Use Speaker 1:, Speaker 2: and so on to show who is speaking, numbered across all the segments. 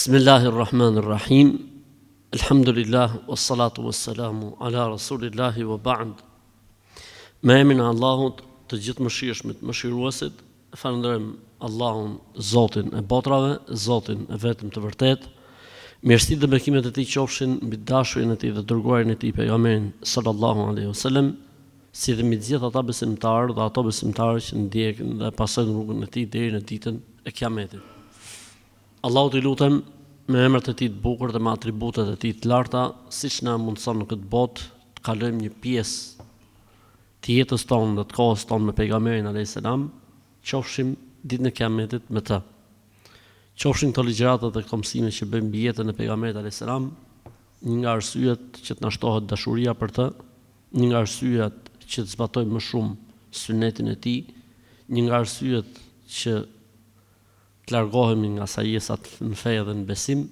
Speaker 1: Bismillahirrahmanirrahim. Alhamdulillah, wassalatu wassalamu ala rasulillahi wa ba'd. Me emrin e Allahut, të gjithë mëshirshmit, mëshiruesit, falenderojmë Allahun, Zotin e botrave, Zotin e vetëm të vërtet. Mirësitë dhe bekimet e tij qofshin mbi dashurin e tij dhe dërguarin e tij pejgamberin sallallahu alaihi wasallam, si dhe mbi të gjithë ata besimtarë dhe ato besimtarë që ndjekin dhe pasojnë rrugën e tij deri në ditën e Kiametit. Allahu t'i lutem me emrat e tij të bukur dhe me atributet e tij të larta, siç na mundson në këtë botë të kalojmë një pjesë të jetës tonë dhe të kohës tonë me pejgamberin alayhis salam, qofshim ditën e Kiametit me të. Qofshin këto ligjëratat dhe këto mësime që bëjmë mbi jetën e pejgamberit alayhis salam, një nga arsyet që të na shtohet dashuria për të, një nga arsyet që të zbatojmë më shumë sunetin e tij, një nga arsyet që të largohemi nga sajesat në fe dhe në besim,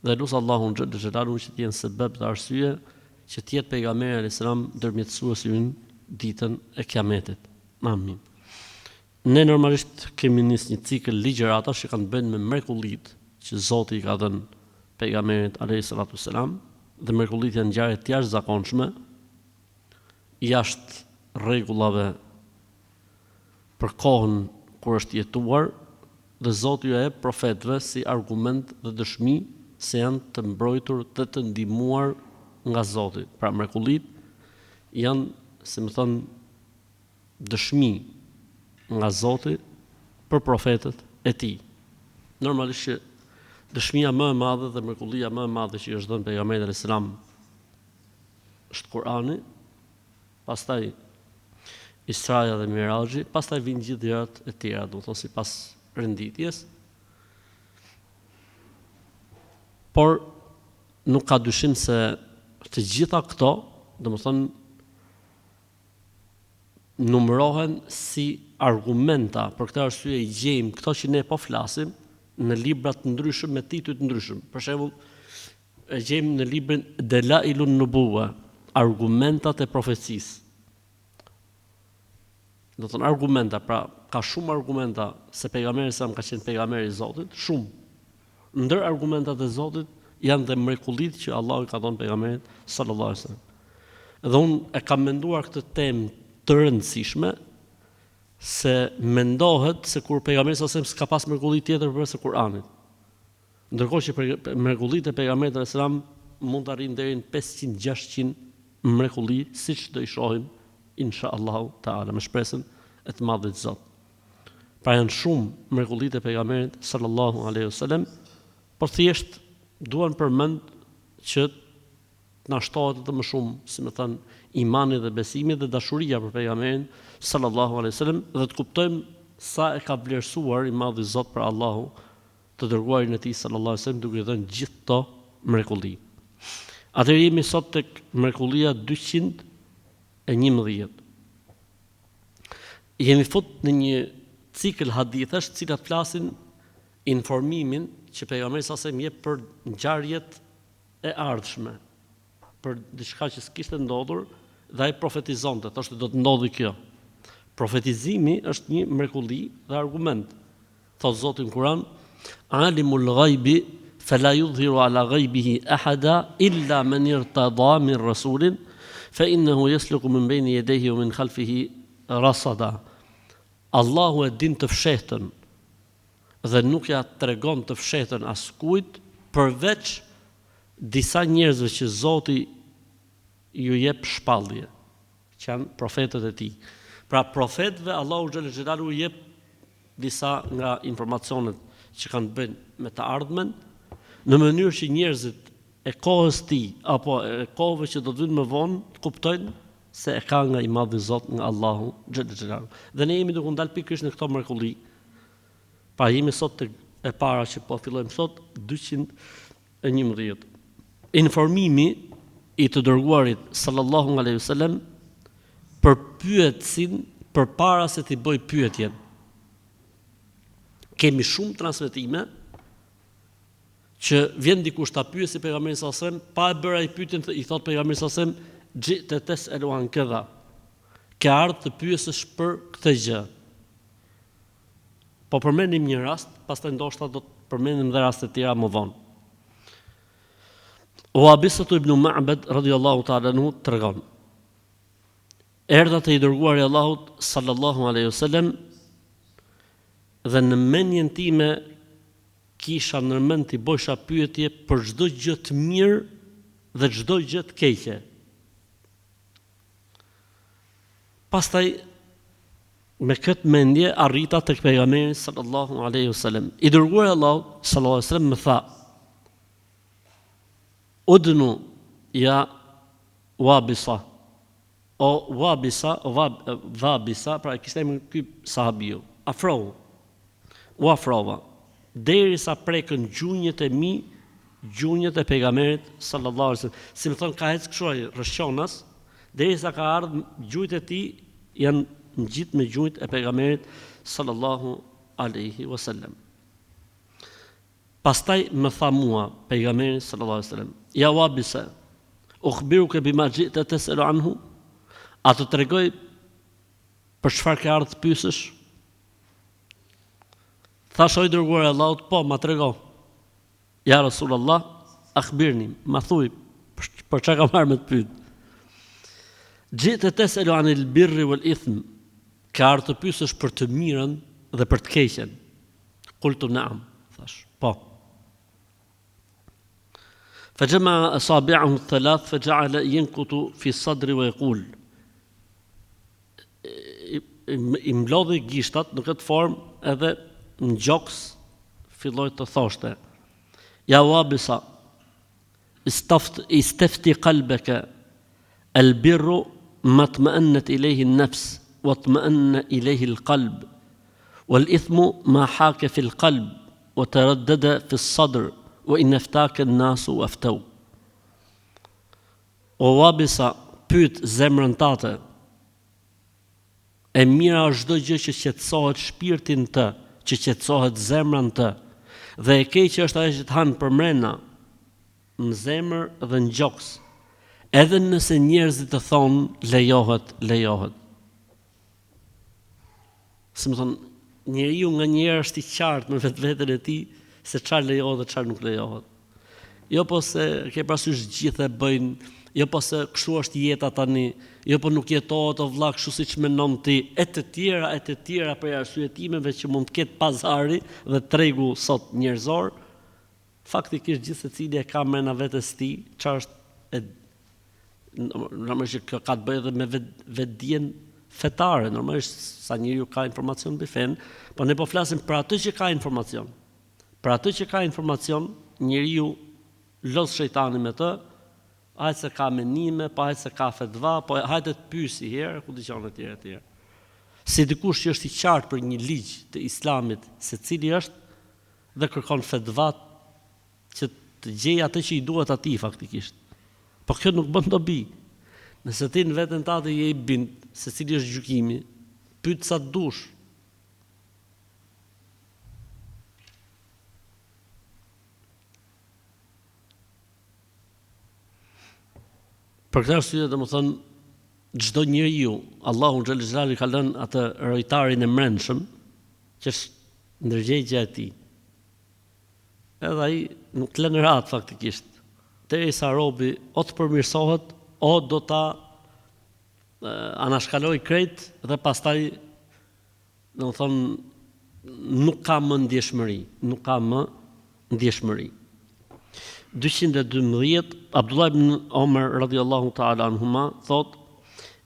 Speaker 1: dhe lutë Allahun xhallal xhelalu që të jenë sebeb të arsye që të jetë pejgamberi alayhis salam ndërmjetësuesi ynë ditën e Kiametit. Amin. Ne normalisht kemi nisë një cikël ligjëratash që kanë të bëjnë me mrekullitë që Zoti i ka dhënë pejgamberit alayhis salam, dhe mrekullitë janë ngjarje të jashtëzakonshme, jashtë rregullave për kohën kur është jetuar, dhe Zoti ju e profetëve si argument dhe dëshmi se janë të mbrojtur dhe të ndihmuar nga Zoti. Pra mrekullitë janë, si më thënë, dëshmi nga Zoti për profetët e tij. Normalisht që dëshmia më e madhe dhe mrekullia më e madhe që i është dhënë pejgamberit alayhis salam është Kur'ani, pastaj Israja dhe Miraxhi, pastaj vijnë gjithë gjërat e tjera, do të thonë sipas renditjes. Por nuk ka dyshim se të gjitha këto, domethënë, numërohen si argumenta. Për këtë arsye i gjejmë këto që ne po flasim në libra të ndryshëm me tituj të ndryshëm. Për shembull, e gjejmë në librin Delailun Nubuwa, argumentat e profecisë. Do të thonë argumenta, pra ka shumë argumenta se pejgamberi sa ka qenë pejgamberi i Zotit, shumë. Ndër argumentat e Zotit janë dhe mrekullitë që Allahu ka dhënë pejgamberit sallallahu alaihi wasallam. Dhe unë e kam menduar këtë temë të rëndësishme, se mendohet se kur pejgamberi sallallahu alaihi wasallam s'ka pas mrekulli tjetër përveç Kur'anit. Ndërkohë që mrekullitë e pejgamberit sallallahu alaihi wasallam mund të arrijnë deri në 500-600 mrekulli, siç do i shohim inshallahu taala me shpresën e të madhit Zot. Pra janë shumë mrekullitë e pejgamberit sallallahu alaihi wasallam, por thjesht duan përmend që na shtohet edhe më shumë, si më thënë, imani dhe besimi dhe dashuria për pejgamberin sallallahu alaihi wasallam, dhe të kuptojmë sa e ka vlerësuar i madhi Zot për Allahu të dërguarin e tij sallallahu alaihi wasallam, duke i dhënë gjithë këto mrekulli. Atëherë jemi sot tek mrekullia 211. Jemi fut në një cikël hadithash, të cilat flasin informimin që pejgamberi sa se jep për ngjarjet e ardhshme, për diçka që s'kishte ndodhur, dhe ai profetizonte, thoshte do të ndodhi kjo. Profetizimi është një mrekulli dhe argument. Thot Zoti në Kur'an: Alimul ghaibi fala yudhiru ala ghaibihi ahada illa man irtada min rasulin fa innahu yasluku min bayni yadayhi wa min khalfihi rasada. Allahu e din të fshehtën dhe nuk ja tregon të fshehtën askujt përveç disa njerëzve që Zoti ju jep shpallje, që janë profetët e tij. Pra profetëve Allahu xhallahu xhelalu jep disa nga informacionet që kanë të bëjnë me të ardhmen, në mënyrë që njerëzit e kohës tij apo e kohëve që do të vinë më vonë të kuptojnë se e ka nga i madhi Zot, nga Allahu xhallahu xhelalu. Dhe ne jemi duke ndalë pikërisht në këto mrekulli. Pa jemi sot tek e para që po fillojmë sot 211. Informimi i të dërguarit sallallahu alaihi wasallam për pyetsin përpara se t'i bëj pyetjen. Kemi shumë transmetime që vjen dikush ta pyesi pejgamberin sallallahu alaihi wasallam, pa e bërë ai pyetjen, i thot pejgamberi sallallahu alaihi wasallam: "Ji'ta tas'alu an kadha." Ka ardhur të pyesësh për këtë gjë. Po përmendim një rast, pastaj ndoshta do të përmendim dhe raste të tjera më vonë. Wabisatu ibn Ma'bad radhiyallahu ta'ala anhu tregon: erdha te i dërguari i Allahut sallallahu alaihi wasallam dhe në mendjen time kisha ndërmend t'i bësha pyetje për çdo gjë të mirë dhe çdo gjë të keqe. Pastaj me këtë mendje arrita tek pejgamberi sallallahu alaihi wasallam. I dërguari i Allahut sallallahu alaihi wasallam më tha: Udnu ja Wabisa. O Wabisa, pra kishte emrin ky sahabiu. Afrohu. U afrova. Derisa prekën gjunjët e mi, gjunjët e pejgamberit sallallahu alaihi wasallam. Si më thon ka ecë kështu rrëshqonas, derisa ka ardhur gjujt e tij janë ngjit me gjujt e pejgamberit sallallahu alaihi wasallam. Pastaj më tha mua pejgamberi sallallahu alaihi wasallam: Ja Wabisa, ukhbiruka bima ji'ta tas'alu anhu? A të tregoj për çfarë ke ardhur të pyesësh? Thash o i dërguar i Allahut, po, ma trego. Ja Rasulullah, akhbirni, ma thuj për çka kam marrë me të pyet. Ji'ta tas'alu anil birri wal ithm? Ka ardhur të pyesësh për të mirën dhe për të keqen. Qultu na'am, thash, po. فجمع أصابعه الثلاث فجعل ينكت في الصدر ويقول I mlodhi gishtat në këtë formë edhe në gjoks filloi të thoshte: Ja Wabisa, istafti qalbaka al-birru ma tma'annat ilayhi an-nafs wa tma'anna ilayhi al-qalb wal-ithmu ma haka fi al-qalb wa taraddada fi as-sadr wa in aftaka an-nasu aftau. O Wabisa, pyet zemrën tate. E mira është çdo gjë që qetësohet shpirtin të, që qetësohet zemrën të, dhe e keqja është ajo që të hanë përmrena në zemër dhe në gjoks, edhe nëse njerëzit të thonë lejohet. Se më thonë, njeriu nga njerë është i qartë me vetveten e tij se çfarë lejohet dhe çfarë nuk lejohet. Jo po se ke parasysh gjithë e bëjnë, jo po se kështu është jeta tani, jo po nuk jetohet o vlla kështu siç mendon ti, e të tjera për arsyetimeve që mund të ketë pazari dhe tregu sot njerëzor. Faktikisht gjithë secili e ka mrena vetes tij, çfarë është normalisht kjo ka të bëjë edhe me vetdijen fetare, normalisht sa njeriu ka informacion mbi fen, po ne po flasim për atë që ka informacion. Për atë që ka informacion, njeriu los shejtanin me të, hajtë se ka menime, po hajtë se ka fetva, po hajtë të pyesi herë, ku dëgjon e tjerë. Si dikush që është i qartë për një ligj të Islamit, se cili është dhe kërkon fetvat që të gjej atë që i duhet atij faktikisht. Po kjo nuk bën dobi. Nëse ti në veten tate je i bind se cili është gjykimi, pyet sa dush. Për këtë arsye domethënë çdo njeriu, Allahu xhallal xhelali ka lënë atë rojtarin e mbrëmshëm, që është ndërgjegjja e tij. Edhe ai nuk lën rat faktikisht. Derisa robi o të përmirësohet, o do ta anashkaloj krejt dhe pastaj domethënë nuk ka më ndjeshmëri. 212 Abdullah ibn Omar radhiyallahu ta'ala anhuma thot: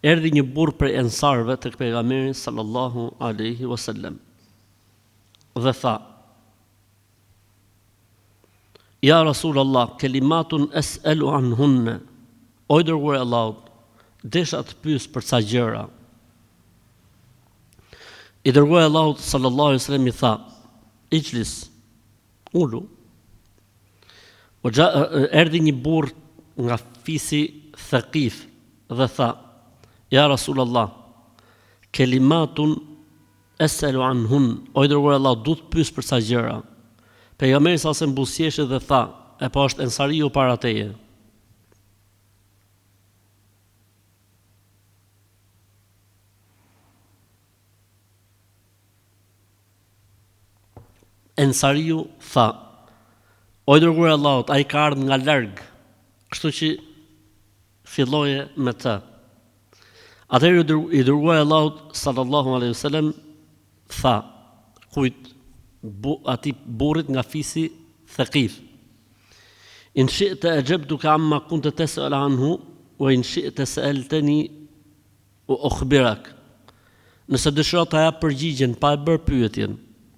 Speaker 1: erdhi një burr prej ensarëve tek pejgamberi sallallahu alaihi wasallam dhe tha: Ja Rasulullah, kelimatun es'alu anhunna. O i dërguari i Allahut, desha të pyes për ca gjëra. I dërguari i Allahut sallallahu alaihi wasallam i tha: Ijlis, ulu. Erdhi një burr nga fisi Thaqif dhe tha: Ja Rasulullah, kelimatun es'alu anhun. O i dërguari i Allahut, du të pyes për ca gjëra. Pejgamberi sa se mbusjeshe dhe tha: e po është ensariu para teje. Ensariu tha: O i dërguar i Allahut, ai ka ardhur nga larg, kështu që filloje me të. Atëherë i dërguar i Allahut sallallahu alaihi wasallam tha kujt atij burrit nga fisi Thaqif: In shi'ta ajabtuka amma kunta tas'al anhu wa in shi'ta sa'altani wa ukhbirak. Nëse dëshiron ta jap përgjigjen pa e bërë pyetjen,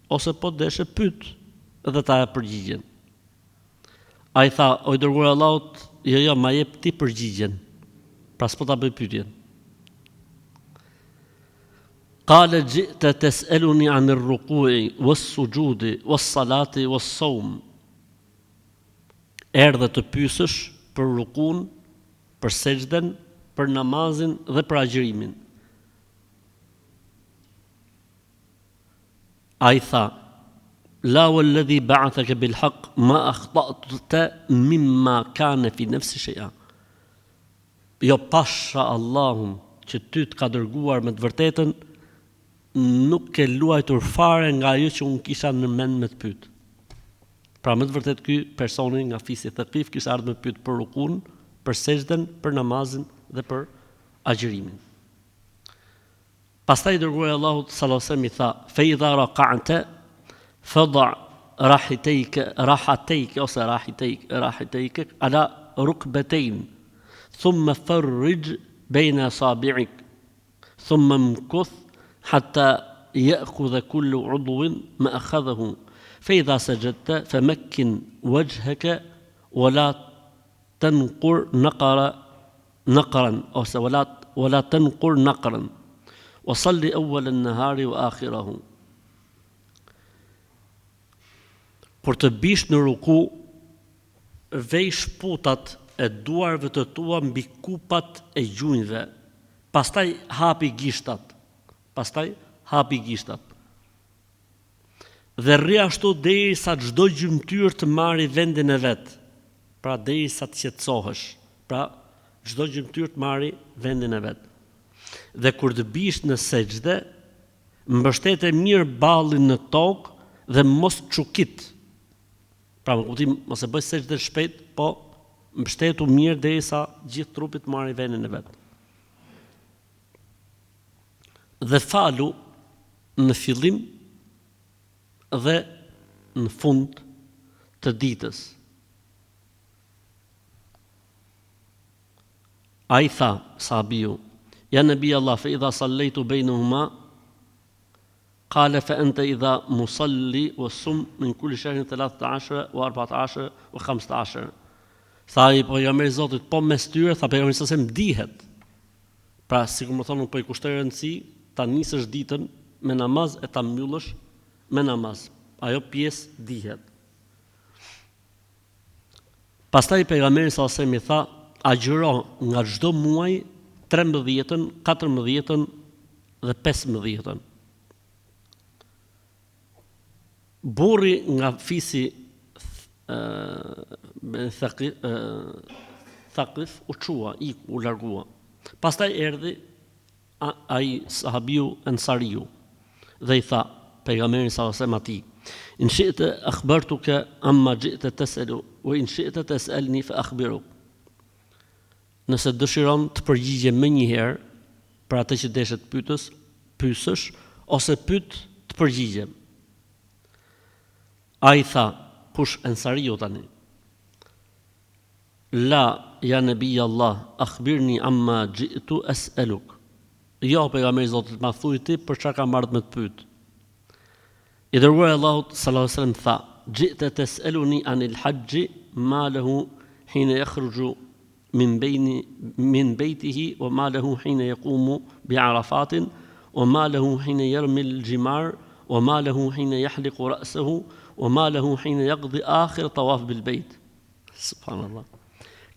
Speaker 1: ose po deshe pyet dhe ta jap përgjigjen. Ai tha: O i dërguar i Allahut, jo, ma jep ti përgjigjen. Pra s'po ta bëj pyetjen. Qala ji'ta tas'aluni 'an ar-ruku'i was-sujudi was-salati was-sawm. Erdhe të pyesësh për rukun, për sejdën, për namazin dhe për agjërimin. Ai tha: La walladhi ba'athaka bil haqq ma akhta'ta mimma kana fi nafsi shay'a. Jo, pasha Allahun që ty të ka dërguar me të vërtetën, nuk ke luajtur fare nga ajo që unë kisha në mend me të pyet. Pra me të vërtet ky personi nga fisi Thaqif kishte ardhur me pyet për rukun, për sejdën, për namazin dhe për agjërimin. Pastaj dërguari i Allahut sallallahu alaihi wasallam i tha: Fa idha raqa'ta fada' rahitayk ala rukbatayn thumma farrij bayna asabi'ik thumma mkuth hatta ya'khudha kullu 'udwin ma akhadhahu. فإذا سجدت فمكن وجهك ولا تنقر نقرا ولا تنقر نقرا وصل أول النهار وآخره. Kur të bish në ruku, vej shputat e duarve të tua mbi kupat e gjunjve, pastaj hapi gishtat. Dhe rri ashtu derisa çdo gjymtyr të marrë vendin e vet. Pra derisa të qetësohesh. Pra çdo gjymtyr të marrë vendin e vet. Dhe kur të bish në sejdë, mbështete mirë ballin në tokë dhe mos çukit. Pra më kuptim, mos e bëj sejdë shpejt, po mbështetu mirë derisa gjithë trupi të marrë vendin e vet. Dhe falu në fillim dhe në fund të ditës. Ai tha sahabiu: Ja Nabi Allah, fa idha sallaitu bainahuma qala fa anta idha musalli wa sum min kulli shahrin 13 wa 14 wa 15. Tha i pejgamberi i Zotit, po mes tyre, tha pejgamberi sa se më dihet. Pra sikur më thonë, po i kushtoj rëndësi ta nisësh ditën me namaz e ta mbyllësh me namaz. Ajo pjesë dihet. Pastaj pejgamberi sa se mi tha: agjëro nga çdo muaj 13-ën, 14-ën dhe 15-ën. Burri nga fisi Thaqif u çua, u largua. Pastaj erdhi ai sahabiu Ansariu dhe i tha pejgamberin sallallahu alaihi wasallam atij: In shi'ta akhbartuka amma ji'ta tas'alu wa in shi'ta tas'alni fa akhbiruk. Nëse dëshiron të përgjigje më një herë për atë që deshet pyesësh, ose pyet të përgjigjem. Ai tha, kush Ansariu tani? La ya nabi Allah, akhbirni amma ji'tu as'aluk. Jo, pejgamberi i Zotit, ma thuaj ti për çfarë kam ardhur me të pyet. I dërguari i Allahut sallallahu alaihi wasallam tha: Ji'ta tas'aluni anil hajj ma lahu hina yakhruju min baytihi wa ma lahu hina yaqumu bi Arafatin wa ma lahu hina yarmi al-jimar wa ma lahu hina yahliqu ra'sahu wa ma lahu hina yaqdi akhir tawaf bil bayt. Subhanallah.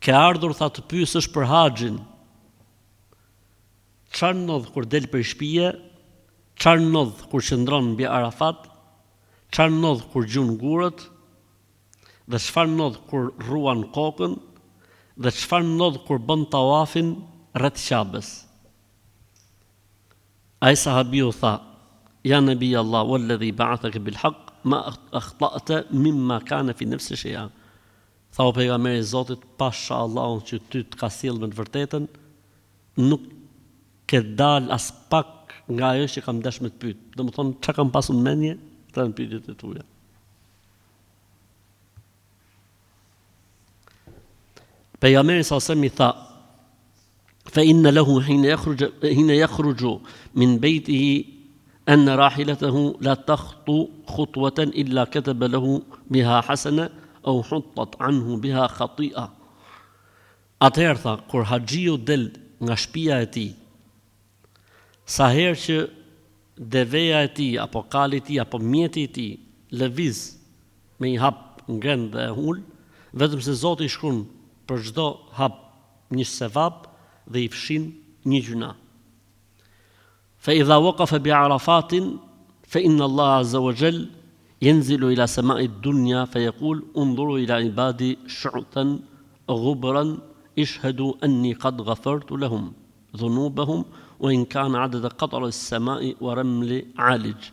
Speaker 1: Ke ardhur tha të pyesësh për haxhin. Çfarë ndodh kur del prej shtëpie? Çfarë ndodh kur qëndron mbi Arafat? Çfarë ndodh kur gjun gurët? Dhe çfarë ndodh kur rruan kokën? Dhe çfarë ndodh kur bën tawafin rreth Ka'bes? Ai sahabiu tha: Ja Nabi Allah, walladhi ba'athaka bil haqq ma akhta'ta mimma kana fi nafsi shay'a. Tha o pejgamberi i Zotit, pasha Allahun që ty të ka sjellë me të vërtetën, nuk ke dal as pak nga ajo që kam dash me të pyet. Domethënë çka kam pasur në mendje, këto janë pyetjet e tua. Pejgamberi sa i tha: fa inna lahu hina yakhruju min baytihi أن راحلته لا تخطو خطوة إلا كتب له بها حسنة أو حطت عنه بها خطيئة. Atëherë tha, kur haxhiu del nga shtëpia e tij, sa herë që deveja e tij apo kali i tij apo mjeti i tij lëviz me një hap ngren dhe ul, vetëm se Zoti i shkruan për çdo hap një sevap dhe i fshin një gjuna. فإذا وقف بعرفات فإن الله عز وجل ينزل إلى سماء الدنيا فيقول انظروا إلى عبادي شعثا غبرا اشهدوا أني قد غفرت لهم ذنوبهم وإن كان عدد قطر السماء ورمل عالج.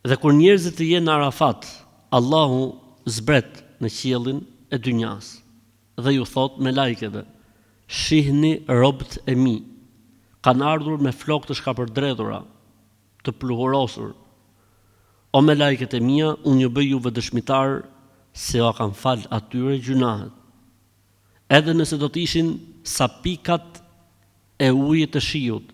Speaker 1: Dhe kur njerëzit të jenë në Arafat, Allahu zbret në qiellin e dynjas dhe ju thot me lajkeve: shihni robët e mi, kanë ardhur me flokë të shkapërdredhura, të pluhurosur. O me lajket e mia, unë ju bëj juve dëshmitar se o kanë fal atyre gjunahet. Edhe nëse do të ishin sa pikat e ujit të shiut,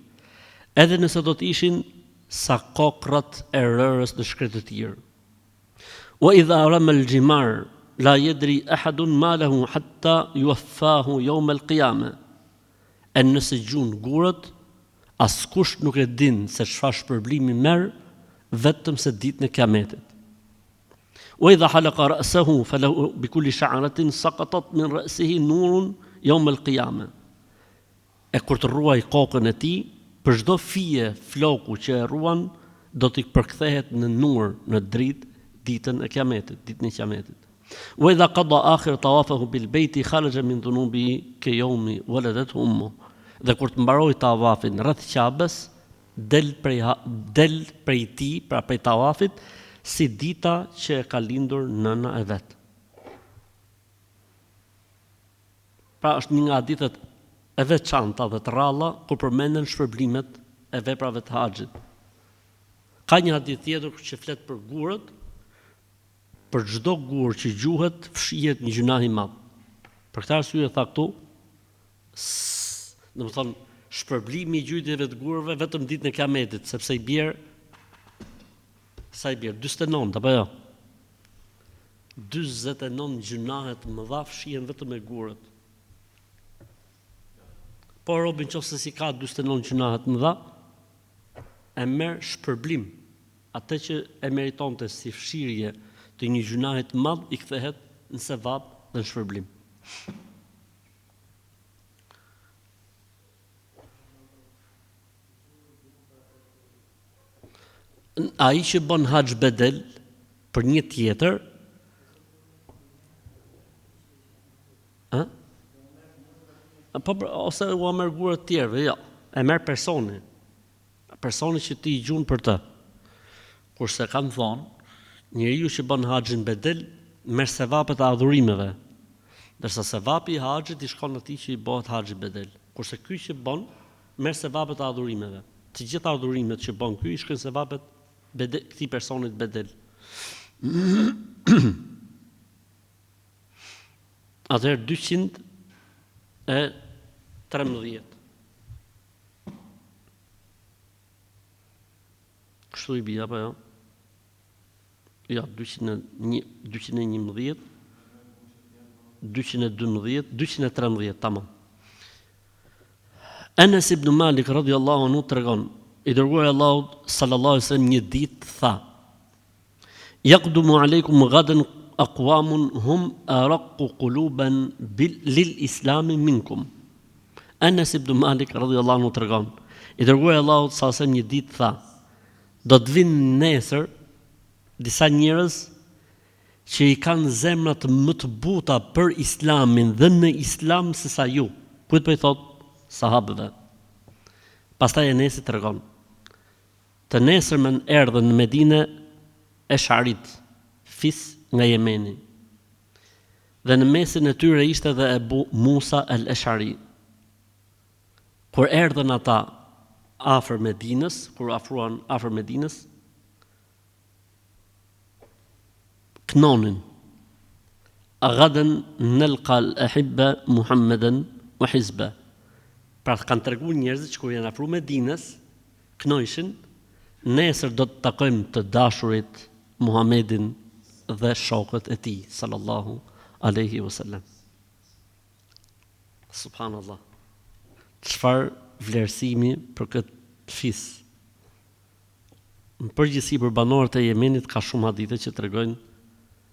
Speaker 1: edhe nëse do të ishin sa kokrat e rërës në shkretë të tjerë. Wa idha rama al-jimar la yadri ahadun ma lahu hatta yuwaffahu yawm al-qiyamah. E nëse gjun gurët, askush nuk e din se çfarë shpërblimi merr vetëm se ditën e Kiametit. Wa idha halaqa ra'sahu falahu bi kulli sha'ratin saqatat min ra'sihi nurun yawm al-qiyamah. E kur të ruaj kokën e tij, për çdo fije floku që e ruan, do t'i përkthehet në nur, në dritë, ditën e Kiametit, ditën e Kiametit. Wa idha qada akhir tawafahu bil bayti kharaja min dhunubihi ka yawmi waladathu ummuh. Dhe kur të mbaroi tawafin rreth Qabes, del prej tij, pra prej tawafit, si dita që e ka lindur nëna e vet. Pra është një nga ditët e veçanta dhe të rralla kur përmenden shpërblimet e veprave të haxhit. Ka një hadith tjetër që flet për gurët, për çdo gur që gjuhet fshihet një gjunah i madh. Për këtë arsye tha këtu, domethënë shpërblimi i gjujtjeve të gurëve vetëm ditën e Kiametit, sepse i bjer 49 apo jo? 49 gjunahe të mëdha fshihen vetëm me gurët. Po robin qofse si ka 49 gjunahe të mëdha, e merr shpërblim. Atë që e meritonte si fshirje të një gjunahe të madh i kthehet në sevap dhe në shpërblim. Ai që bën haxh bedel për një tjetër, ose u merr gurë të tjerëve, jo, e merr personi që ti i gjun për të. Kurse kanë thonë, njeriu që bën haxhin bedel merr sevapet e adhurimeve, ndërsa sevapi i haxhit i shkon atij që i bëhet haxhi bedel. Kurse ky që bën merr sevapet e adhurimeve. Të gjitha adhurimet që bën ky i shkojnë sevapet këtij personit bedel. Atëherë 213. Kështu i bie apo jo? Ja, 211, 212, 213, tamam. Anas ibn Malik radhiyallahu anhu tregon, i dërguari Allahut sallallahu alaihi wasallam një ditë tha: Yaqdumu alaykum ghadan aqwamun hum araqu quluban lil islam minkum. Anas ibn Malik radhiyallahu anhu tregon, i dërguari Allahut sallallahu alaihi wasallam një ditë tha: do të vinë nesër disa njerëz që i kanë zemrat më të buta për islamin dhe në islam se sa ju. Kujt po i thot? Sahabëve. Pastaj Enesi tregon: të nesërmen erdhën në Medinë Esharit, fis nga Jemeni. Dhe në mesin e tyre ishte edhe Ebu Musa el-Eshari. Kur erdhën ata afër Medinës, kur afruan afër Medinës, knonin. Agaden nelqa al-ahibba Muhammeden wa hizba. Pra kanë treguar njerëzit që kur janë afruar Medinës, knojshin, nesër do të takojmë të dashurit Muhammedin dhe shokët e tij sallallahu alaihi wasallam. Subhanallah. Çfarë vlerësimi për këtë fis. Në përgjithësi për banorët e Jemenit ka shumë hadithe që tregojnë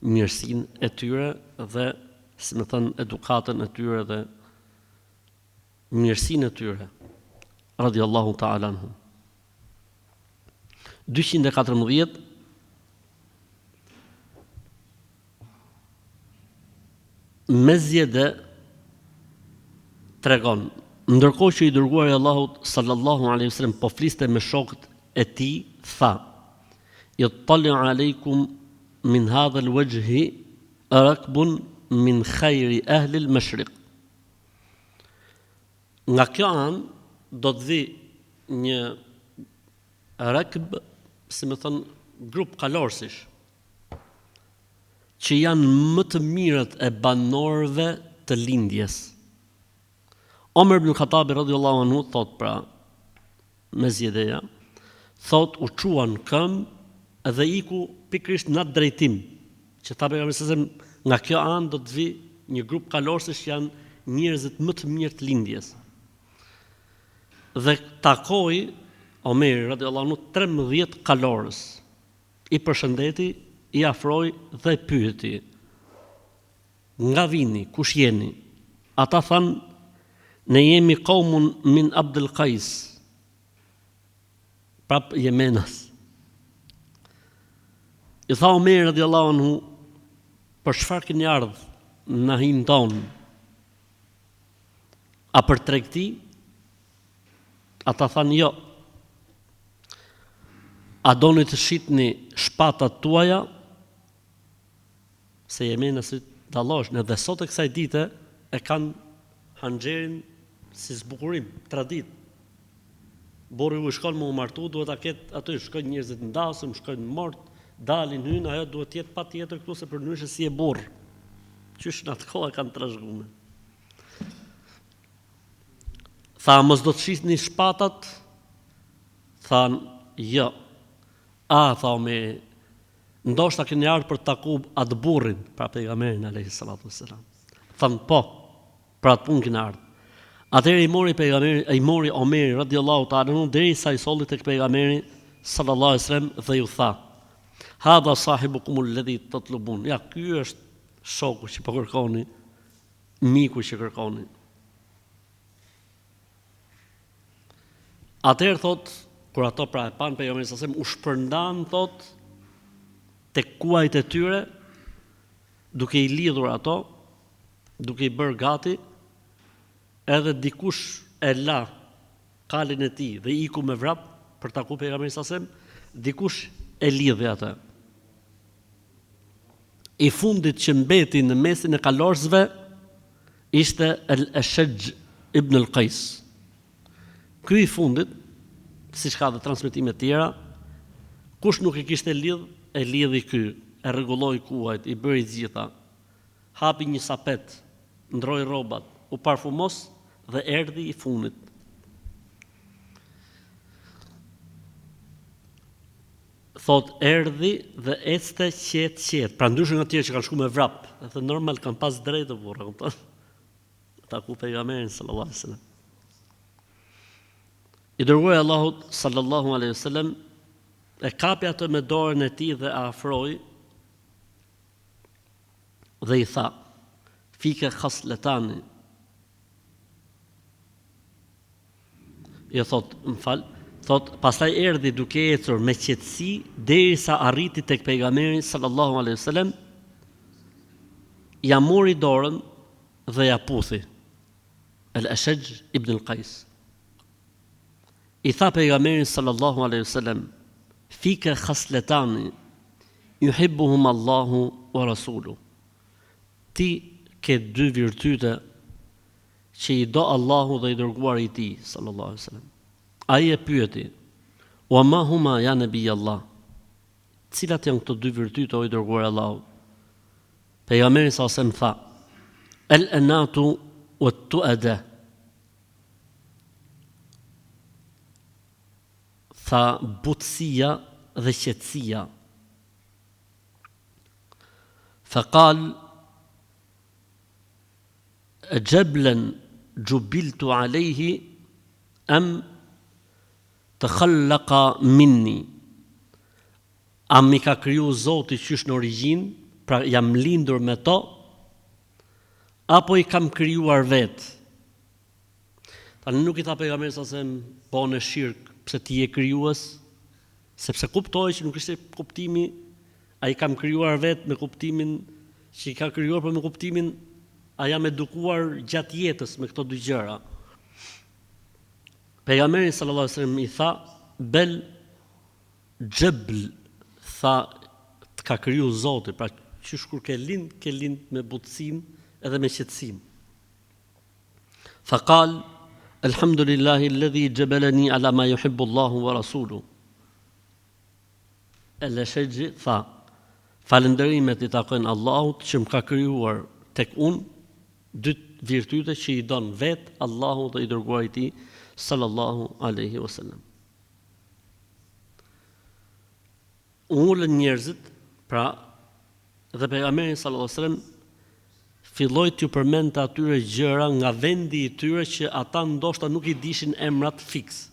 Speaker 1: mirësinë e tyre dhe, si më thënë, edukatën e tyre dhe mirësinë e tyre. Radiallahu ta'ala anhum. 214 Mezjede tregon, ndërkohë që i dërguari i Allahut sallallahu alaihi wasallam po fliste me shokët e tij, tha: "Yattali aleikum min hadha alwajhi rakbun min khayri ahli al-mashriq." Nga kjo anë do të vi një rakb, si më thon, grup kalorësish, që janë më të mirët e banorëve të lindjes. Omer ibn Khattabi radhiyallahu anhu thot, pra, me zgjedhja, thot, u çuan këmbë dhe iku pikërisht në atë drejtim, që tha pejgamberi se nga kjo anë do të vi një grup kalorësish që janë njerëzit më të mirë të lindjes. Dhe takoi Omeri radhiyallahu anhu 13 kalorës. I përshëndeti, i afroi dhe pyeti: "Nga vini, kush jeni?" Ata thanë: "Ne jemi qaumun min Abdul Qais." Prap Jemenas. I tha Omeri radhiyallahu anhu: "Për çfarë keni ardhur në hin ton? A për tregti?" Ata thanë: "Jo." "A doni të shitni shpatat tuaja?" Se Jemenasit dallosh, dhe sot e kësaj dite e kanë hanxherin si zbukurim, tradit. Burri u shkon më u martu, duhet ta ketë aty, shkojnë njerëzit ndasëm, shkojnë mort, dalin hyn, ajo duhet të jetë patjetër këtu se përndryshe si e burr. Qysh në atë kohë kanë trashëguar. Tha: "Mos do të shihni shpatat?" Than: "Jo." Tha Omeri, "Ndoshta keni ardhur për të takuar atë burrin, pra pejgamberin alayhi salatu wassalam." Than: "Po, për atë punë keni ardhur." Atëherë i mori Omeri radhiyallahu ta'ala anhu derisa i solli tek pejgamberi sallallahu alaihi wasallam dhe ju tha: "Hadha sahibukum alladhi tatlubun." Ja, ky është shoku që po kërkoni, miku që kërkoni. Atëherë thot, kur ato pra e pan pejgamberin sallallahu alaihi wasallam, u shpërndan thot tek kuajt e tyre, duke i lidhur ato, duke i bërë gati, edhe dikush e la kalin e tij dhe iku me vrap për taku pejgamberin sallallahu alaihi wasallam, dikush e lidhi atë. I fundit që mbeti në mesin e kalorzve ishte al-Ashaj ibn al-Qais. Ky i fundit, siç ka dhe transmetime tjera, kush nuk e kishte lidh, e lidhi ky, e rregulloi kuajt, i bëri gjitha. Hapi një sapet, ndroi rrobat, u parfumos dhe erdhi i fundit. Thot, erdhi dhe ecte qetë. Pra ndryshe nga tjerë që kanë shku me vrap, dhe normal kanë pas drejtë burra, kupton? Taku pejgamberin sallallahu alaihi wasallam. I dërguari i Allahut sallallahu alaihi wasallam e kapi atë me dorën e tij dhe e afroi dhe i tha: "Fike khasletani." Jo, thot, m'fal, thot, pastaj erdhi duke ecur me qetësi derisa arriti tek pejgamberi sallallahu alaihi wasallam, ja mori dorën dhe ja puthi. Al-Ashaj ibn al-Qais. I tha pejgamberin sallallahu alaihi wasallam: "Fike khasletani." yuhibbuhum Allahu wa rasuluhu. Ti ke dy virtyte që i do Allahu dhe i dërguari i tij sallallahu alaihi wasallam. Ai e pyeti: "Wa ma huma ya nabi Allah?" Cilat janë këto dy virtyte o i dërguari i Allahut? Pejgamberi sallallahu alaihi wasallam tha: "El-anatu wat-tu'ada." Tha butësia dhe qetësia. Faqal jablan jubiltu alayhi am takhallaqa minni. A mi ka kriju Zoti qysh në origjinë, pra jam lindur me to, apo i kam krijuar vetë? Tani nuk i tha pejgamberi sa se po në shirk, pse ti je krijues, sepse kuptoi që nuk ishte kuptimi ai kam krijuar vetë me kuptimin që i ka krijuar, por me kuptimin a jam edukuar gjatë jetës me këto dy gjëra. Pejgamberi sallallahu alajhi wasallam i tha bel jabl, tha të ka kriju Zoti, pra qysh kur ke lind me butësinë edhe me qetësinë. Faqal alhamdulillahi alladhi jabalani ala ma yuhibbu Allahu wa rasuluhu. El-Shajji tha: falënderimet i takojnë Allahut që më ka krijuar tek unë dy virtyte që i don vet Allahu dhe i dërguari i tij sallallahu alaihi wasallam. Ullën njerëzit, pra, dhe pejgamberi sallallahu alaihi wasallam filloi t'ju përmendte atyre gjëra nga vendi i tyre që ata ndoshta nuk i dishin emrat fiks.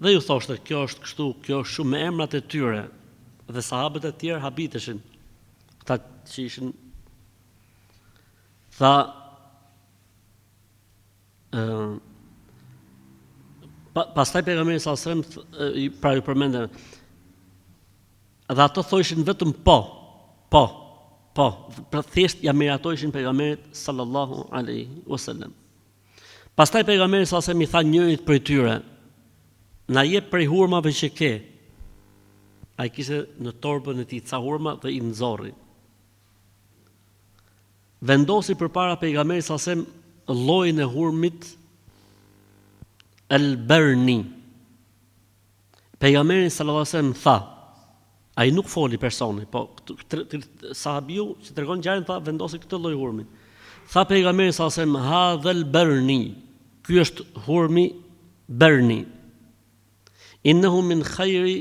Speaker 1: Dhe ju thoshte, kjo është kështu, kjo është shumë me emrat e tyre. Dhe sahabët e tjerë habiteshin. Këta që ishin, tha, pastaj pejgamberi sallallahu alajhi wasallam pra ju përmendën. Dhe ato thoshin vetëm po, pra thjesht ja miratojshin pejgamberit sallallahu alaihi wasallam. Pastaj pejgamberi sallallahu alajhi wasallam i tha njërit prej tyre: na jep prej hurmave që ke. Ai kishte në torbën e tij ca hurma dhe i nxorri. Vendosi përpara pejgamberit sallallahu alajhi wasallam llojin e hurmit al-barni. Pejgamberi sallallahu alajhi wasallam tha, ai nuk foli personi, po sahabiu që tregon ngjarjen tha vendosi këtë lloj hurmi. Tha pejgamberi sallallahu alajhi wasallam hadha al-barni. Ky është hurmi barni. Innehu min khayri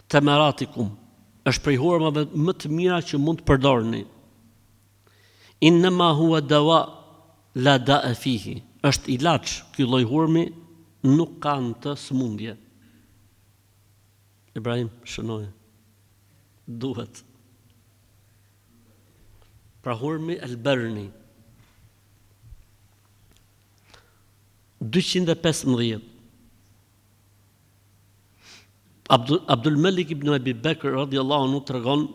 Speaker 1: tamaratikum. Është prej hurmave më të mira që mund të përdorni. Innama huwa dawa la da'a fihi. Është ilaç, ky lloj hurmi nuk ka të smundje. Ibrahim, shënoj. Duhet. Pra hurmi al-barni. 215. Abdul Malik ibn Abi Bakr radiallahu anhu tregon,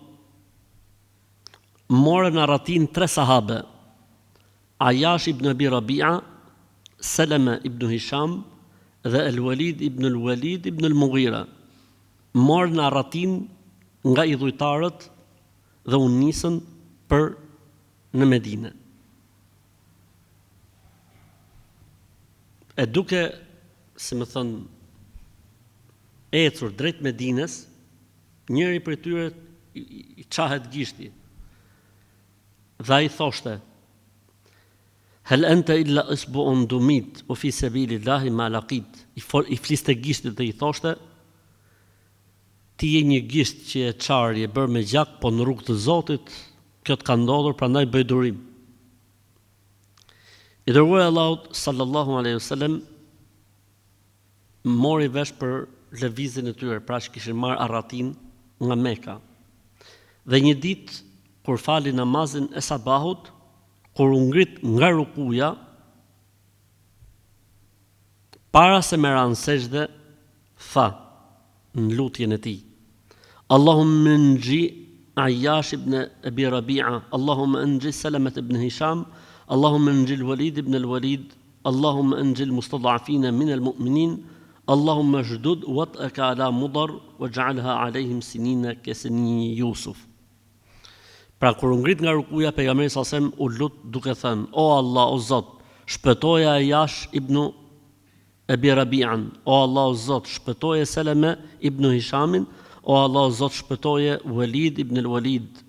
Speaker 1: morën arratin 3 sahabe: Ayash ibn Abi Rabi'a, Salama ibn Hisham dhe Al-Walid ibn Al-Walid ibn Al-Mughira. Morën arratin nga idhujtarët dhe u nisën për në Medinë. E duke, si më thënë, ecur drejt Medinës, njëri prej tyre i qahet gishti. Dhe ai thoshte: hal anta illa isbu'un dumit wa fi sabilillahi ma laqit. I fliste gishtit dhe i thoshte: ti je një gisht që e qarë, je bërë me gjak, po në rrugë të Zotit, kjo të ka ndodhur, prandaj bëj durim. I dërguari Allahut sallallahu alaihi wasallam mori vesh për lëvizjen e tyre, pra që kishin marrë arratin nga Mekka. Dhe një ditë kur fali namazin e sabahut, kur u ngrit nga rukuja, para se me ranë sejdë, tha në lutjen e tij: Allahumma anji Ayash ibn Abi Rabi'a, Allahumma anji Salama ibn Hisham, Allahumma anji Al-Walid ibn Al-Walid, Allahumma anji al-mustad'afina min al-mu'minin, Allahumma shdud wat'aka ala mudar waj'alha alehim sinina kasini Yusuf. Pra kur u ngrit nga rukuja, pejgamberi sallallahu alajhi wasallam u lut duke thënë: O Allah, o Zot, shpëtoja Yash ibn Abi Rabi'an, o Allah, o Zot, shpëtoje Seleme ibn Hishamin, o Allah, o Zot, shpëtoje Walid ibn al-Walid.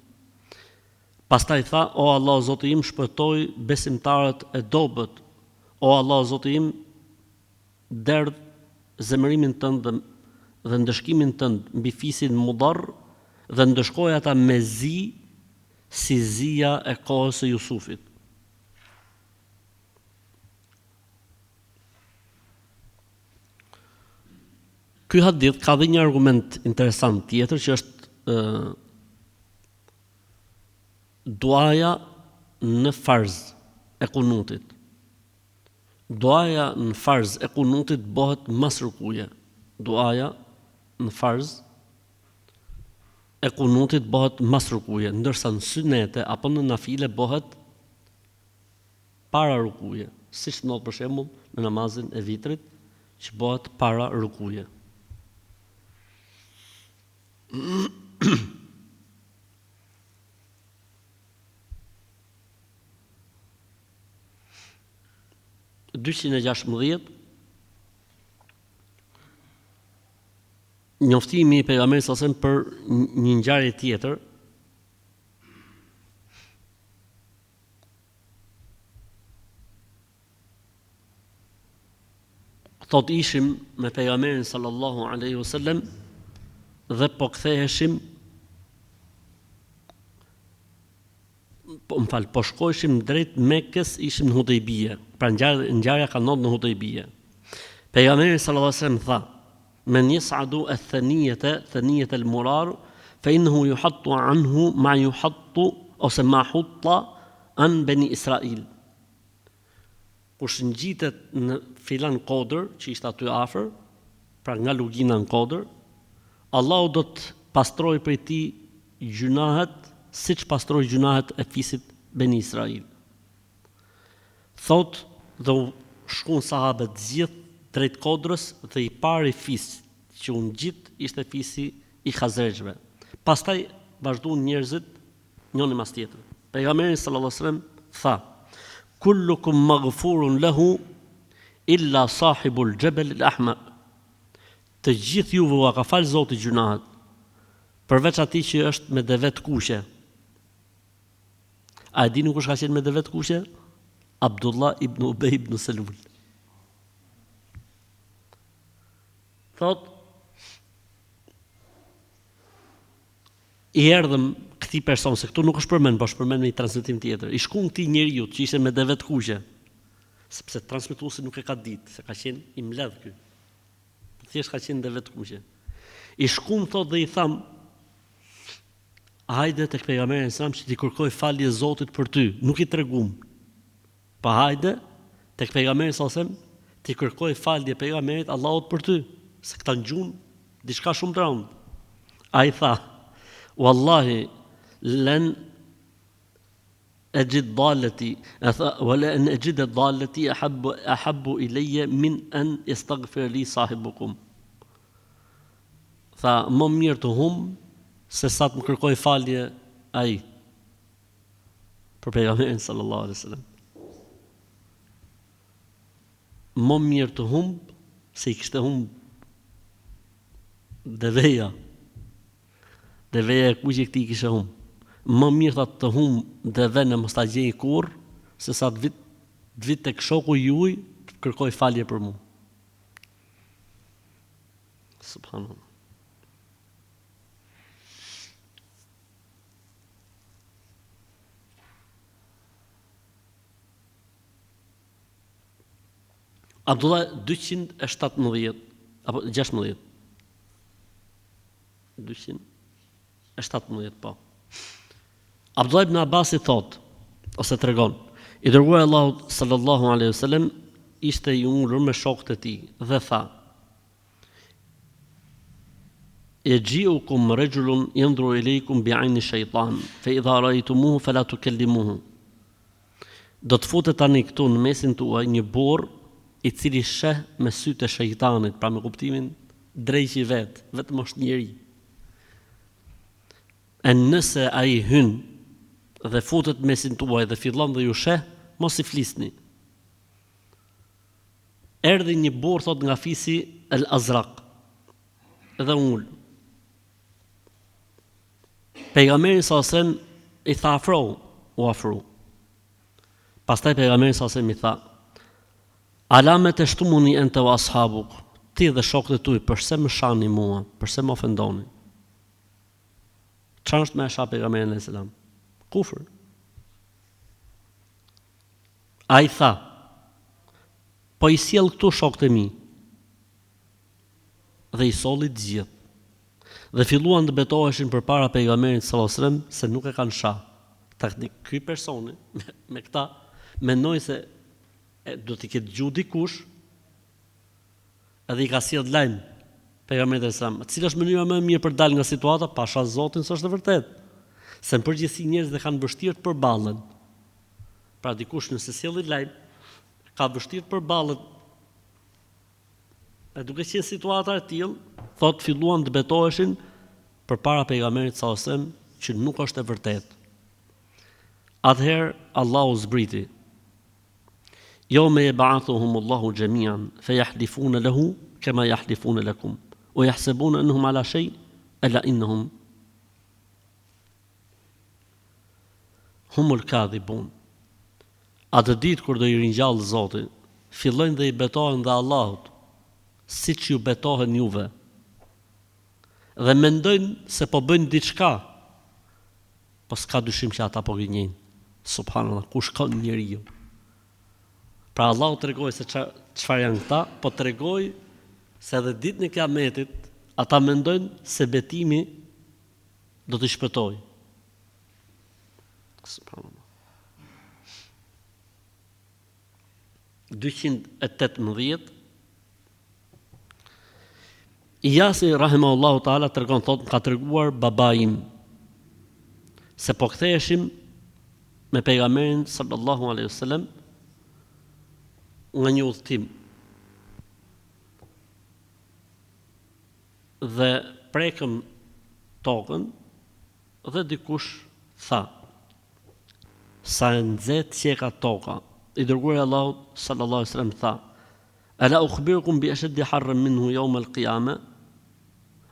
Speaker 1: Pastaj tha: O Allah, o Zoti im, shpëtoj besimtarët e dobët. O Allah, o Zoti im, derdh zemërimin tënd dhe ndëshkimin tënd mbi fisin Mudar dhe ndëshkoj ata me zi si zia e kohës së Jusufit. Ky hadith ka dhe një argument interesant tjetër që është duaja në farz e kunutit. Duaja në farz e kunutit bëhet mas rukuje. Duaja në farz e kunutit bëhet mas rukuje, ndërsa në sunete apo në nafile bëhet para rukuje, siç ndodh për shembull në namazin e vitrit që bëhet para rukuje. Njoftimi i pejgamberit sallallahu alajhi wasallam për një ngjarje tjetër thot ishim me pejgamberin sallallahu alaihi wasallam dhe po ktheheshim po shkojshim drejt Mekës, ishim në Hudejbije. Pra ngjarja ka ndodhur në Hudejbije. Pejgamberi sallallahu alaihi wasallam tha: "Men yas'adu ath-thaniyata al-murar fa innahu yuhattu anhu ma yuhattu ose ma hutta an bani Israil." Kush ngjitet në filan kodër që ishte aty afër, pra nga lugina në kodër, Allahu do të pastrojë prej tij gjunahet siç pastroi gjunahet e fisit Beni Israil. Thot, dhe u shkuan sahabët gjithë drejt kodrës dhe i pari fis që u ngjit ishte fisi i Khazrejve. Pastaj vazhduan njerëzit njëri mas tjetrit. Pejgamberi sallallahu alajhi wasallam tha: "Kullukum maghfurun lahu illa sahibul jabal al-ahmar." Të gjithë juve u ka fal Zoti gjunahet, përveç atij që është me deve të kuqe. A e dini kush ka qenë me deve të kuqe? Abdullah ibn Ubej ibn Selul. Thot, i erdhëm këtij person, se këtu nuk është përmend, po është përmend në një transmetim tjetër. I shkuan këtij njeriu që ishte me deve të kuqe, sepse transmetuesi nuk e ka ditë se ka qenë i mbledh ky. Thjesht ka qenë deve të kuqe. I shkuan thot dhe i tham: "Hajde tek pejgamberi sa që ti kërkoj falje Zotit për ty, nuk i tregum. Pa hajde tek pejgamberi sa ti kërkoj falje pejgamberit Allahut për ty, se këta ngjun diçka shumë të rëndë." Ai tha: "Wallahi lan ajid dallati wala an ajid dallati ahabbu ilayya min an yastaghfir li sahibukum." Tha, më mirë të hum se sa të më kërkoj falje ai. Për pejgamberin sallallahu alaihi wasallam. Më mirë të hum se i kishte hum deveja e kuqe këtij i kishte hum. Më mirë të hum deve në mos ta gjej kurrë se sa të vit tek shoku juaj të kërkoj falje për mua. Subhanallah. Abdullah 217 apo 16. 217 po. Abdullah ibn Abbas i thot ose tregon: "I dërguari Allahut sallallahu alaihi wasallam ishte i ulur me shokët e tij dhe tha: "Yaji'ukum rajulun yanzuru ilaykum bi'ayni shaytan, fa idha ra'aytumuhu fala tukallimuhu." Do të futet tani këtu në mesin tuaj një burr i cili sheh me sytë e shejtanit, pra me kuptimin drejqi vetëm është njeri. E nëse ai hyn dhe futet mesin tuaj dhe fillon dhe ju sheh, mos i flisni. Erdhi një burr thot nga fisi El Azraq dhe ul. Pejgamberi sa sen i tha u afro. Pastaj pejgamberi sa sen i tha: "Ala me të shtumuni ente wa ashabuk, ti dhe shokët e tuaj, përse më shani mua, përse më ofendoni?" Çfarë është më sha pejgamberin alayhis salam? Kufër. Ai tha: "Po i sjell këtu shokët e mi." Dhe i solli të gjithë. Dhe filluan të betoheshin përpara pejgamberit sallallahu alajhi wasallam se nuk e kanë shah. Tani ky personi me këta mendoi se do t'i ketë gjuhë dikush edhe i ka sjellë lajm pejgamberit sallallahu alajhi wasallam. Cila është mënyra më e mirë për dal nga situata? Pasha Zotin se është e vërtetë. Se në përgjithësi njerëzit kanë vështirë të përballen. Pra dikush nëse sjellë lajm ka vështirë të përballet. E duke qenë situata e tillë, thot filluan të betoheshin përpara pejgamberit sallallahu alajhi wasallam që nuk është e vërtetë. Atëherë Allahu zbriti: "Yawma yab'athuhumullahu jami'an fayahlifuna lahu kama yahlifuna lakum wa yahsabuna annahum ala shay ala innahum humul kadhibun." Atë ditë kur do i ringjallë Zoti, fillojnë dhe i betohen dhe Allahut, siç ju betohen juve. Dhe mendojnë se po bëjnë diçka, po s'ka dyshim që ata po gënjejnë. Subhanallahu, ku shkon njeriu? Pra Allahu tregoi se çfarë janë këta, po tregoi se edhe ditën e Kiametit ata mendojnë se betimi do t'i shpëtojë. Subhanallahu. 218 Iyasi rahimahullahu taala tregon thot ka treguar babai im se po ktheheshim me pejgamberin sallallahu alaihi wasallam nga një udhtim dhe prekëm tokën dhe dikush tha: "Sa e nxehtë qeka toka." I dërguari Allahut sallallahu alaihi wasallam tha: "Ala ukhbirukum bi ashaddi harran minhu yawm al-qiyama?"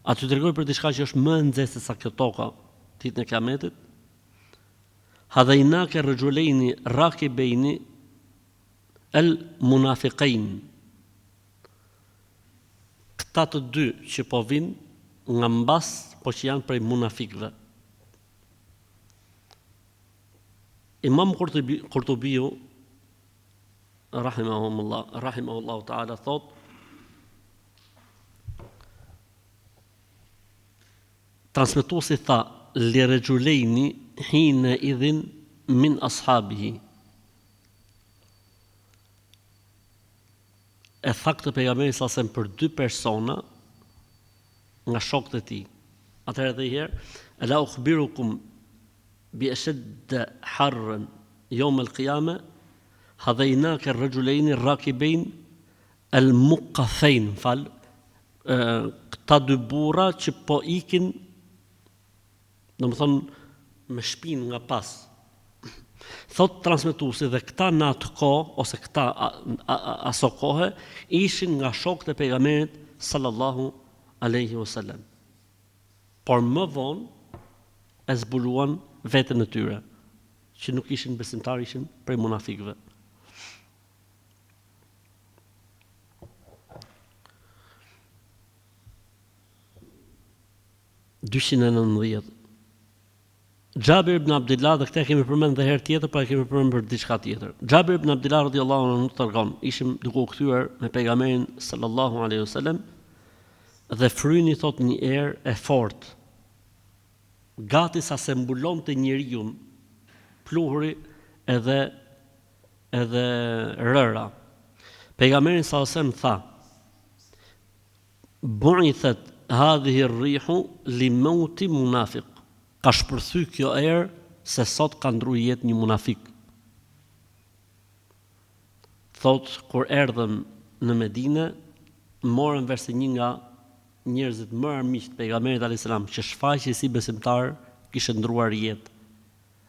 Speaker 1: A të tregoj për diçka që është më e nxehtë se sa kjo toka ditën e Kiametit? Hadhainaka rajulaini rakibaini al-munafiqain. Këta të dy që po vinë nga mbas, po që janë prej munafikëve. Imam Qurtubiu rahimahullahu ta'ala thot: transmetuesi tha: "Li rajulaini hina idhin min ashabihi." E tha këtë pejgamberi sa sem për dy persona nga shokët e tij. Atëherë edhe një herë: "Ala ukhbirukum bi ashadd harran yawm al-qiyama hadhainaka ar-rajulaini ar-rakibain al-muqaffain." Këta dy burra që po ikin, domethënë me shpinë nga pas. Thot transmetuesi dhe këta në atë kohë ose këta aso kohë ishin nga shokët e pejgamberit sallallahu alaihi wasallam. Por më vonë e zbuluan veten e tyre, që nuk ishin besimtarë, ishin prej munafikëve. Xhabir ibn Abdullah, dhe këtë kemi përmend edhe herë tjetër, pa e kemi përmend për diçka tjetër. Xhabir ibn Abdullah radhiyallahu anhu tregon, ishim duke u kthyer me pejgamberin sallallahu alaihi wasallam dhe fryni thot një erë e fortë, gati sa se mbulonte njeriu, pluhuri edhe rëra. Pejgamberi sallallahu alaihi wasallam tha: "Bu'ithat hadhihi ar-rihu li mauti munafiq." Ka shpërthy kjo erë se sot ka ndru jetë një munafik. Thot, kur erdhëm në Medinë, morën vesh se një nga njerëzit më armiq të pejgamberit alayhis salam që shfaqej si besimtar kishte ndruar jetë.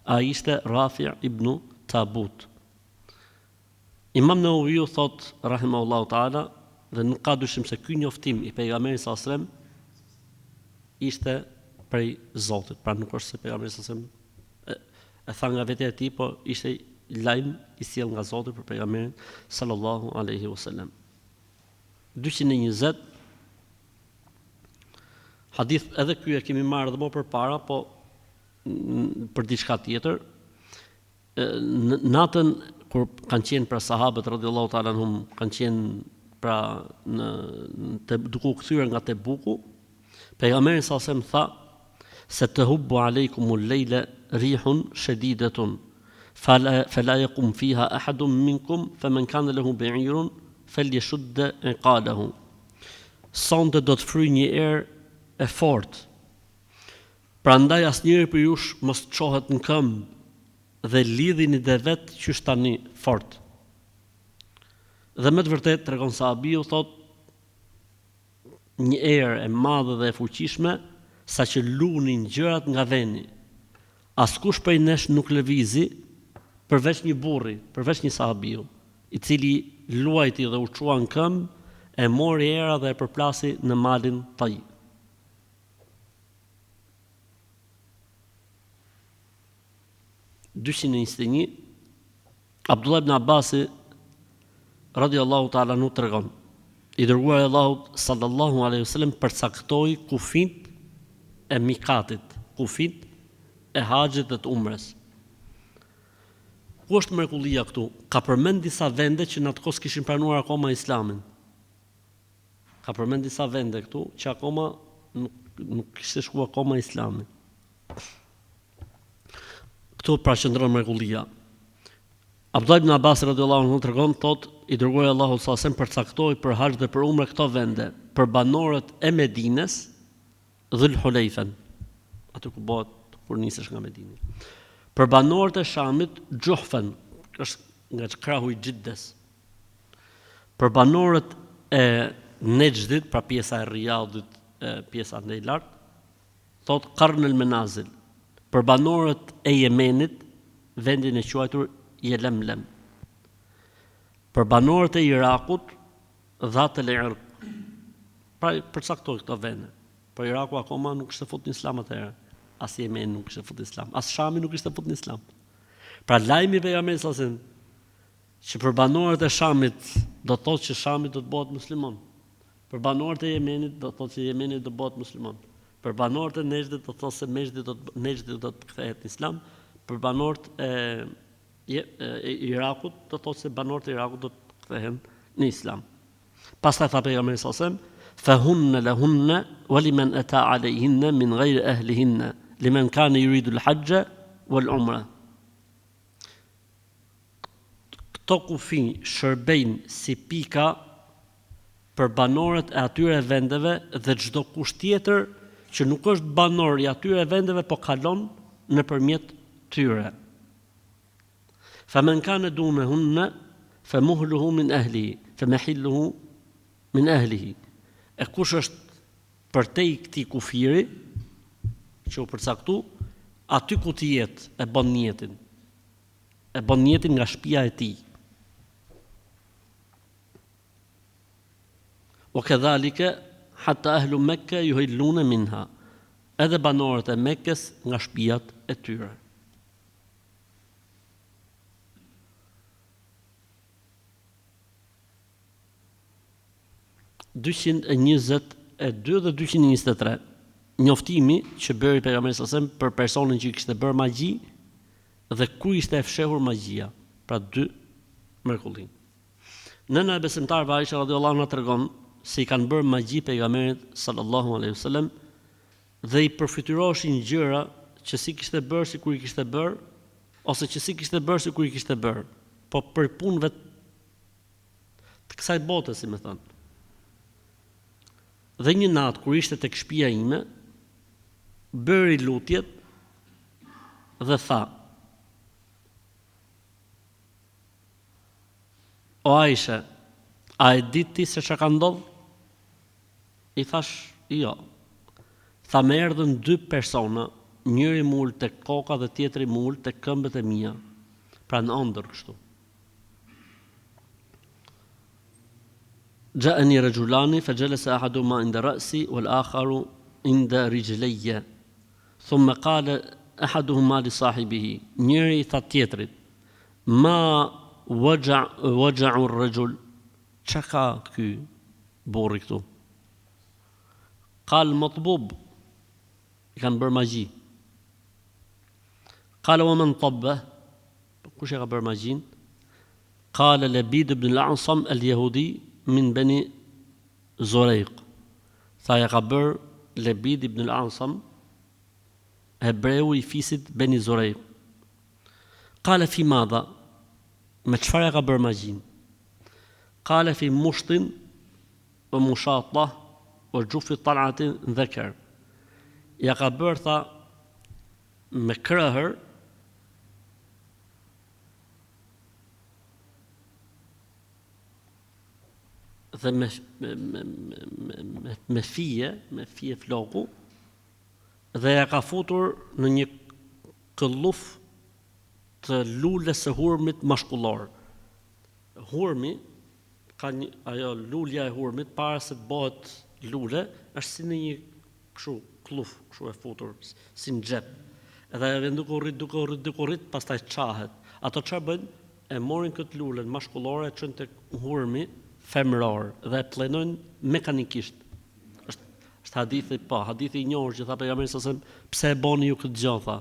Speaker 1: Ai ishte Rafi' ibn Tabut. Imam Nawawi thot rahimahullahu taala, dhe nuk ka dyshim se ky njoftim i pejgamberit sallallahu alajhi wasallam ishte prej Zotit. Pra nuk është se pejgamberi sallallahu alajhi wasallam e tha nga vetja e tij, po ishte lajm i sjell nga Zoti për pejgamberin sallallahu alaihi wasallam. 220 hadith edhe ky e kemi marrë edhe më përpara, po për diçka tjetër. Natën kur kanë qenë pra sahabët radhiyallahu ta'ala anhum kanë qenë pra duke u kthyer nga Tebuku, pejgamberi sallallahu alaihi wasallam tha se tahubbu alaykumul layla rihun shadidatun فلا يقوم فيها أحد منكم فمن كان له بعير فليشد عقاله. Sonte do të fryjë një erë e fortë. Prandaj asnjëri për jush mos çohet në këmbë dhe lidhini devet qysh tani fort. Dhe me të vërtetë tregon sahabiu thot një erë e madhe dhe e fuqishme saqë lunin gjërat nga veni. Askush prej nesh nuk lëvizi përveç një burri, përveç një sahabiu, i cili luajti dhe u çua në këmbë, e mori era dhe e përplasi në malin Tayyib. Abdullah ibn Abbasi radhiyallahu ta'ala anhu tregon, i dërguari i Allahut sallallahu alaihi wasallam përcaktoi kufit e mikatit, kufit e haxhit dhe të umres. Ku është mrekullia këtu? Ka përmend disa vende që në atë kohë kishin pranuar akoma Islamin. Ka përmend disa vende këtu që akoma nuk kishte shkuar akoma Islami. Këtu pra qëndron mrekullia. Abdullah ibn Abbas radhiyallahu anhu tregon thot i dërguari Allahu sallallahu alaihi wasallam përcaktoi për haxh dhe për umre këto vende për banorët e Medinës, Dhul Hulejfen, aty ku bëhet kur nisesh nga Medina. Për banorët e Shamit, Gjuhfen, është nga krahu i Xhiddes. Për banorët e Nejdit, pra pjesa e Riyadit, pjesa ndaj lart, thot Qarn el-Manazil. Për banorët e Yemenit, vendin e quajtur Yelemlem. Për banorët e Irakut, Dhat el-Irq. Pra përcaktoi këto vende. Por Iraku akoma nuk ishte futur në Islam atëherë. As Yemen nuk ishte futur në Islam, as Shami nuk ishte futur në Islam. Pra lajmi i pejgamberit sallallahu alajhi wasallam që për banorët e Shamit do të thotë që Shami do të bëhet musliman. Për banorët e Yemenit do të thotë që Yemeni do të bëhet musliman. Për banorët e Nejdit do të thotë se Nejdi do të kthehet në Islam. Për banorët e Irakut do të thotë se banorët e Irakut do të kthehen në Islam. Pastaj tha pejgamberi sallallahu alajhi wasallam فهن لهن ولمن أتى عليهن من غير أهلهن لمن كان يريد الحج والعمرة. Këto kufi shërbejnë si pika për banorët e atyre vendeve dhe çdo kush tjetër që nuk është banor i atyre vendeve po kalon nëpërmjet tyre. فمن كان دونهن فمهله من أهله فمحله من أهله. E kush është përtej këtij kufiri që u përcaktu, aty ku të jetë e bën njetin. E bën njetin nga shtëpia e tij. وكذلك حتى أهل مكة يهلون منها. Edhe banorët e Mekkës nga shtëpiat e tyre. e 2 dhe 223 njoftimi që bëri pejgamberi sallallahu alajhi wasallam për personin që kishte bërë magji dhe ku ishte e fshehur magjia, pra 2 mrekulli. Nëna e besimtarëve Aisha radhiyallahu anha tregon se i kanë bërë magji pejgamberit sallallahu alajhi wasallam dhe i përfituroheshin gjëra që si kishte bërë sikur i kishte bërë ose që si kishte bërë sikur i kishte bërë, po për punëve të kësaj bote, si më thënë. Dhe një natë kur ishte tek shtëpia ime, bëri lutjet dhe tha: O Aisha, A e ditë ti se çka ka ndodhur? I thash, jo. Tha më erdhën 2 persona, njëri më ul tek koka dhe tjetri më ul tek këmbët e mia. Pra në ëndër kështu. جاءني رجلان فجلس أحدهما عند رأسي والآخر عند رجلي ثم قال أحدهما لصاحبه njëri tha tjetrit ما وجع الرجل çka ka ky burri këtu قال مطبوب i kanë bërë magji قال ومن طبه kush e ka bërë magjin قال لبيد بن الأعصم اليهودي من بني زريق tha ja ka bërë Lebid ibn al-Ansam hebreu i fisit Beni Zurejq قال في ماذا me çfarë ja ka bërë magjin قال في مشط ومشاطة وجوف طلعة ذكر ja ka bërë tha me krahër dhe me fije floku dhe ja ka futur në një këlluf të lulës së hurmit mashkullor. Hurmi ka një, ajo lulja e hurmit para se të bëhet lule është si në një kështu këlluf, kështu e futur si në xhep. Edhe duke u rrit, pastaj çahet. Ato çfarë bëjnë? E morin këtë lulën mashkullore, e çojnë tek hurmi femror dhe plenojnë mekanikisht. Është hadithi, hadithi i njohur që tha pejgamberi sa pse e boni ju këtë gjë tha.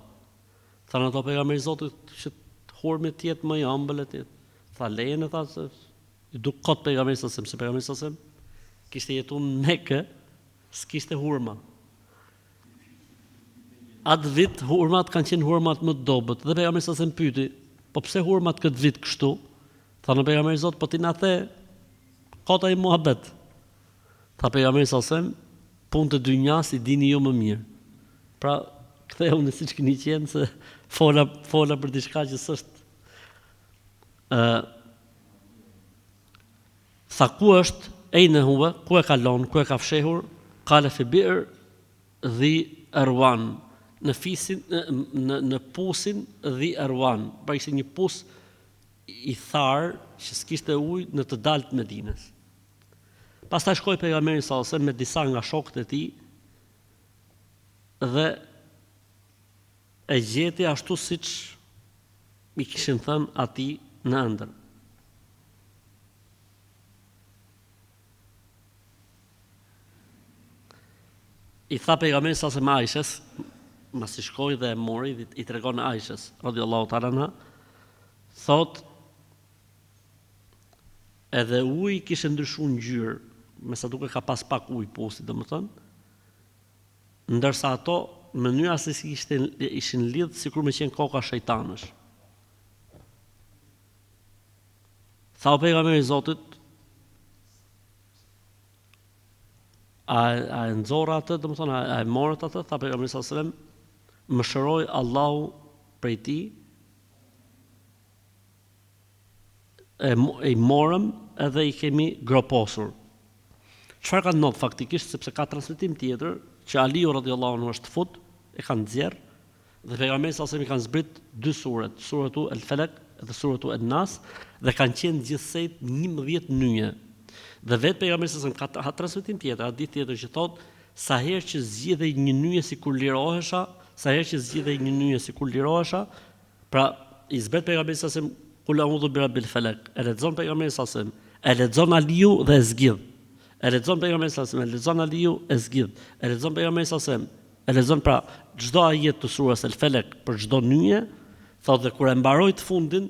Speaker 1: Thanë ato pejgamberi Zotit që hurmi të jetë më i ëmbël e tjetë. Tha lejen e tha se i duk kot pejgamberi sa se pejgamberi sa kishte jetuar në Mekë, s'kishte hurma. Atë vit hurmat kanë qenë hurmat më të dobët dhe pejgamberi sa pyeti, po pse hurmat këtë vit kështu? Thanë pejgamberi Zot, po ti na the kota i muhabet. Tha pejgamberi sa punë të dynjas i dini ju më mirë. Pra, ktheu në siç keni qenë se fola për diçka që s'është. Tha ku është ejnë huve, ku e ka lonë, ku e ka fshehur, kale fi bi'r dhi Erwan, në fisin, në pusin dhi Erwan, pra ishte një pus i tharë që s'kishte ujë në të dalë të Medinës. Pastaj shkoi pejgamberi sallallahu alajhi wasallam me disa nga shokët e tij dhe e gjeti ashtu siç i kishin thënë atij në ëndër. I tha pejgamberi sallallahu alajhi wasallam Aishës, masi shkoi dhe e mori, i tregon Aishës radhiyallahu ta'ala anha, thot edhe uji kishte ndryshuar ngjyrë, me sa duke ka pas pak ujë posi, domethënë, ndërsa ato mënyra se si ishin lidh sikur me qenë koka shejtanësh. Tha pejgamberi i Zotit, a e nxorra atë, domethënë a e morët atë, tha pejgamberi sallallahu alajhi wasallam, më shëroi Allahu prej tij, e morëm edhe i kemi groposur. Çfarë ka ndodhur faktikisht, sepse ka transmetim tjetër që Aliu radhiyallahu anhu është fut, e kanë nxjerr dhe pejgamberi sallallahu alajhi wasallam i kanë zbrit 2 suret, suratu El-Falaq dhe suratu En-Nas, dhe kanë qenë gjithsej 11 nyje. Dhe vetë pejgamberi sallallahu alajhi wasallam ka transmetim tjetër, hadith tjetër që thotë sa herë që zgjidhej një nyje sikur lirohesha, pra i zbret pejgamberi sallallahu alajhi wasallam Kul a'udhu bi rabbil falaq. E lexon pejgamberi sallallahu alajhi wasallam, e lexon Aliu dhe e zgjidh. E lexon pejgamberi sallallahu alajhi wasallam, e lexon Aliu e zgjidh. E lexon pejgamberi sallallahu alajhi wasallam, e lexon pra çdo ajet të surës El-Falaq për çdo nyje, thotë dhe kur e mbaroi të fundin,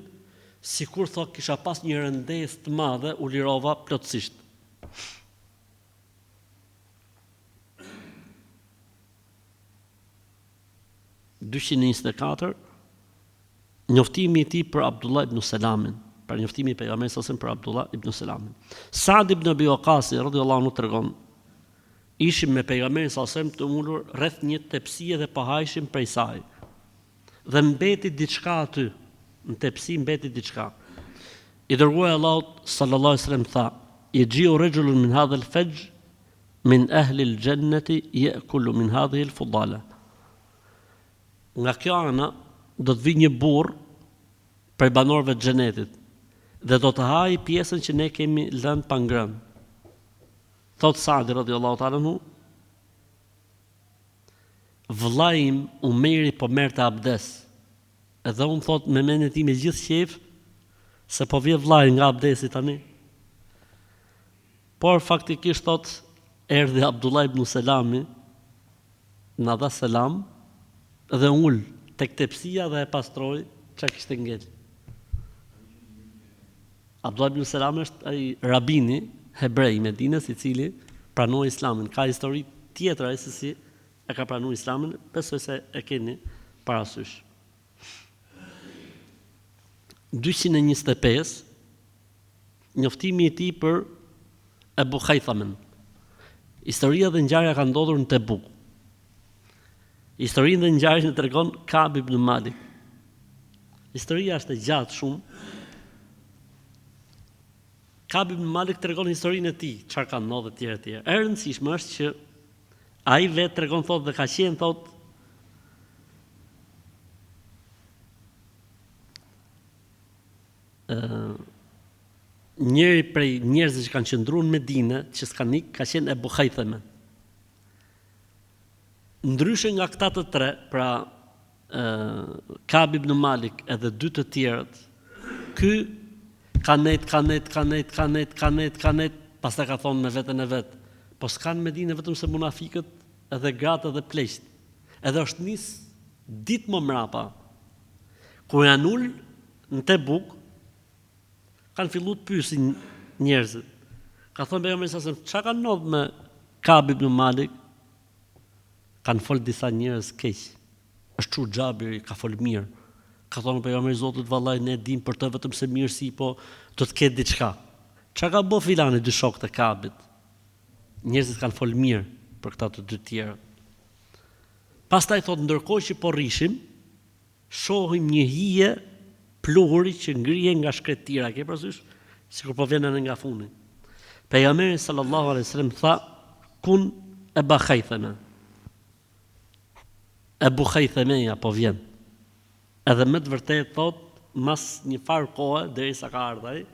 Speaker 1: sikur thotë kisha pas një rëndesë të madhe, u lirova plotësisht. Njoftimi i tij për Abdullah ibn Selamin, për njoftimi i pejgamberit sallallahu për Abdullah ibn Selamin. Sa'd ibn Abi Waqqas radhiyallahu anhu tregon, ishim me pejgamberin sallallahu të ulur rreth një tepsie dhe pahajshim prej saj. Dhe mbeti diçka aty, në tepsi mbeti diçka. I dërguari Allahut sallallahu alaihi wasallam tha, yaji'u rajulun min hadha al-fajj min ahli al-jannati ya'kulu min hadhihi al-fudala. Nga kjo ana do të vijë një burr për banorëve të xhenetit dhe do të hajë pjesën që ne kemi lënë pa ngrënë. Thot Saadi radhiyallahu ta'ala anhu, vllai im Umeri po merrte abdes. Edhe unë thot me mendjen time gjithë qef se po vjen vllai nga abdesi tani. Por faktikisht thot erdhi Abdullah ibn Selami, na dha selam dhe ul tek tepsia dhe e pastroi çka kishte ngel. Abdullah ibn Selami është ai rabini hebrej i Medinës i cili pranoi Islamin. Ka histori tjetër ai se si e ka pranuar Islamin, besoj se e keni parasysh. 225 njoftimi i tij për Ebu Khaythamen. Historia dhe ngjarja ka ndodhur në Tebuk. Historinë dhe ngjarjen e tregon Ka'b ibn Malik. Historia është e gjatë shumë. Ka'b ibn Malik tregon historinë e tij, çfarë ka ndodhur etj etj. E rëndësishme është që ai vetë tregon thotë dhe ka qenë thotë njëri prej njerëzve që kanë qëndruar në Medinë, që s'kan ikë, ka qenë Ebu Khaythamen. Ndryshe nga këta të tre, pra Ka'b ibn Malik edhe dy të tjerët, ky kanet, pastaj ka thonë me veten e vet, po s'kan Medinë vetëm se munafikët edhe gratë edhe pleqt. Edhe është nis ditë më mrapa, kur janë ul në Tebuk, kanë filluar të pyesin njerëzit. Ka thonë pejgamberi sa çka ka ndodhur me Ka'b ibn Malik? Kanë fol disa njerëz keq. Është çu Xhabiri, ka fol mirë. Ka thonë pejgamberi Zotit, vallai ne dim për të vetëm se mirësi, po do të ketë diçka. Çka ka bë filani dy shokët e Ka'bit? Njerëzit kanë fol mirë për këta të dy tjerë. Pastaj thotë ndërkohë që po rrishim, shohim një hije pluhuri që ngrihen nga shkretira, ke parasysh, sikur po vjen nga funi. Pejgamberi sallallahu alaihi wasallam tha, kun Ebu Khaythama. Ebu Khaythameja po vjen. Edhe me të vërtetë thot, mas një farë kohe derisa ka ardhur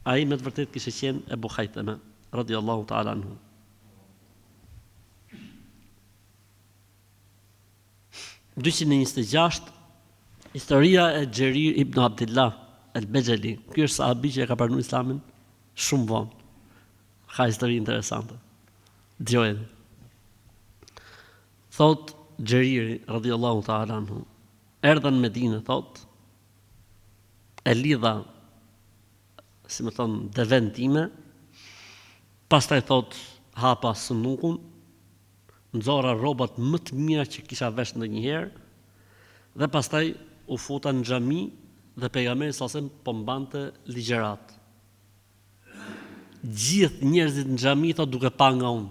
Speaker 1: ai me të vërtetë kishte qenë Ebu Khaythama radhiyallahu ta'ala anhu. Historia e Xherir ibn Abdullah al-Bajali. Ky është sahabi që e ka pranuar Islamin shumë vonë. Ka histori interesante. Dëgjojeni. Thot Xheriri radhiyallahu ta'ala anhu, erdha në Medinë, thot, e lidha, si më thon, deven time, pastaj thot hapa sunukun, nxora rrobat më të mira që kisha vesh ndonjëherë, dhe pastaj u futa në xhami dhe pejgamberi sasem po mbante ligjërat. Gjithë njerëzit në xhami thot duke pa nga unë.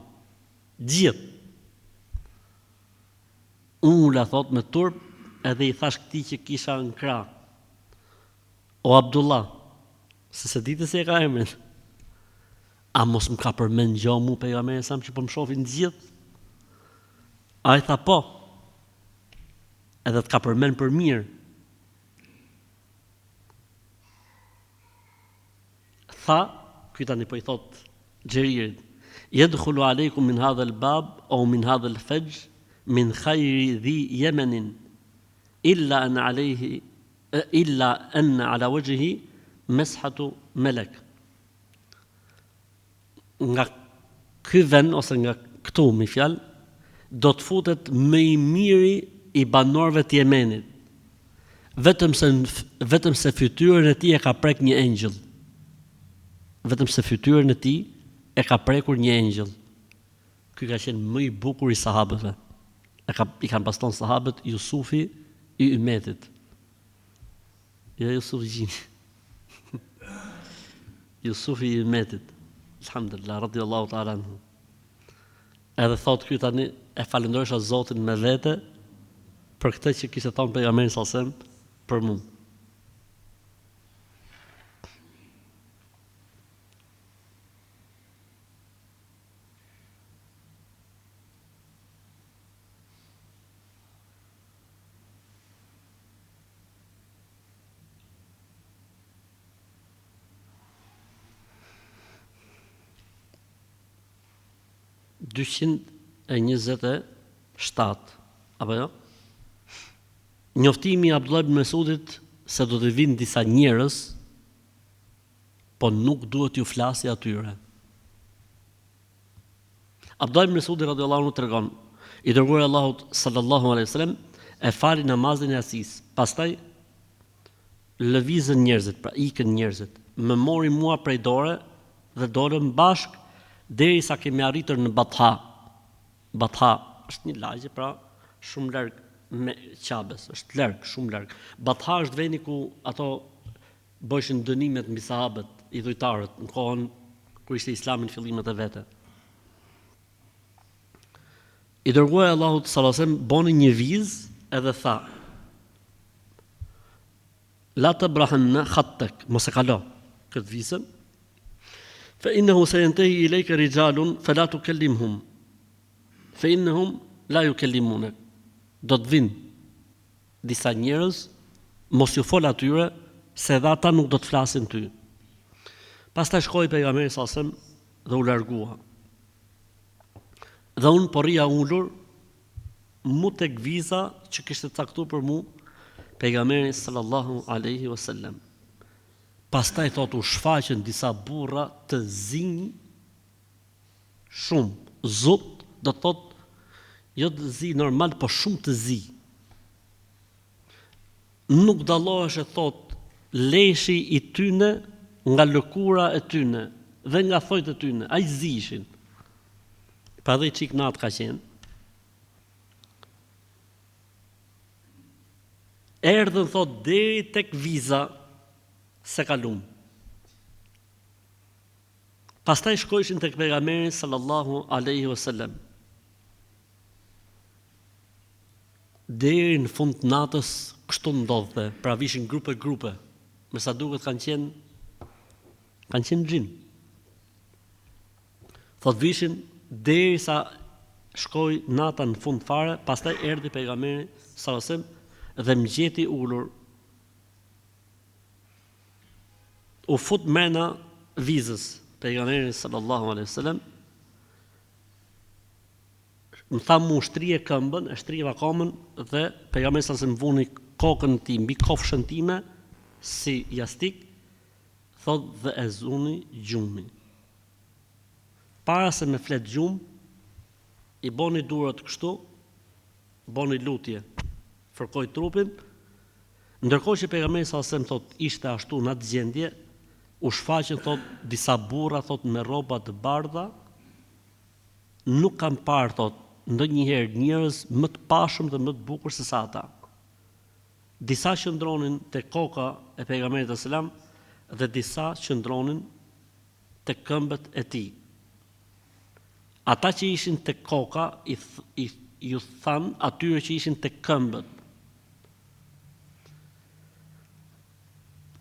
Speaker 1: Gjithë. Unë la thot me turp edhe i thash këtij që kisha në krah. O Abdullah, se ditë se e ka emrin. A mos më ka përmend gjë mu pejgamberi sa që po më shohin gjithë? Ai tha po. Edhe të ka përmend për mirë. Tha, ky tani po i thot Xheririt, yadkhulu alaykum min hadha al-bab aw min hadha al-fajj min khayri dhi Yemenin illa an ala wajhihi mashhatu malak. Nga ky vend ose nga këtu mi fjalë do të futet më i miri i banorëve të Yemenit. Vetëm se fytyrën e tij e ka prek një engjëll. Vetëm se fytyrën e tij e ka prekur një engjëll. Ky ka qenë më i bukur i sahabëve. I kanë paston sahabët Jusufi i Umetit. Ja Jusuf gjini. Jusufi i Umetit. Alhamdulillah, radhiyallahu ta'ala anhu. Edhe thot ky tani e falenderojsha Zotin me vete për këtë që kishte thonë pejgamberi sallallahu alajhi wasallam për mua. 227, apo jo? Njoftimi i Abdullah ibn Mesudit se do të vinë disa njerëz, po nuk duhet ju flasi atyre. Abdullah ibn Mesudi radhiyallahu anhu tregon, i dërguari i Allahut sallallahu alaihi wasallam e fali namazin e Yasis. Pastaj lëvizën njerëzit, pra ikën njerëzit. Më mori mua prej dore dhe dolëm bashk derisa kemi arritur në Batha. Batha është një lagje, pra shumë larg me Qabes, është larg, shumë larg. Batha është vendi ku ato bëshin dënimet mbi sahabët, i dhujtarët, në kohën kur ishte Islami në fillimet e vete. I dërguari Allahut sallallahu alaihi wasallam boni një vizë edhe tha: La tabrahanna khattak, mos e kalo këtë vizën. Fa innahu sayantahi ilayka rijalun fala tukallimhum. Fa innahum la yukallimunak. Do të vinë disa njerëz, mos ju fol atyre, se dhe ata nuk do të flasin ty. Pastaj shkoi pejgamberi sallallahu alaihi wasallam dhe u largua. Dhe unë po rria ullur mu tek viza që kishte caktuar për mu pejgamberi sallallahu alaihi wasallam. Pastaj thot u shfaqën disa burra të zinj shumë. Zot do të thot jo të zi normal, po shumë të zi. Nuk dallohesh, e thot, leshi i tyne nga lëkura e tyne dhe nga thojt e tyne, aq zi ishin. Pa dhe qik natë ka qenë. Erdhën, thot, deri tek viza se kalum. Pastaj shkojshin tek pejgamberi sallallahu alaihi wasallam. Deri në fund të natës kështu ndodhte, pra vishin grupe. Me sa duket kanë qenë xhin. Thot vishin derisa shkoi nata në fund fare, pastaj erdhi pejgamberi sallallahu alaihi wasallam dhe më gjeti ulur. U fut mrena vizës pejgamberi sallallahu alaihi wasallam. Më tha mu shtrije këmbën, e shtriva komën dhe pejgamberi sallallahu alaihi wasallam vuni kokën tim mbi kofshën time si jastik, thot dhe e zuni gjumin. Para se me flet gjum, i boni durët kështu, boni lutje, fërkoj trupin, ndërkohë që pejgamberi sallallahu alaihi wasallam thot ishte ashtu në atë gjendje, u shfaqën thot disa burra thot me rroba të bardha, nuk kam parë thot ndonjëherë njerëz më të pashëm dhe më të bukur se sa ata. Disa qëndronin te koka e pejgamberit sallallahu alaihi wasallam dhe disa qëndronin te këmbët e tij. Ata që ishin te koka ju than atyre që ishin te këmbët: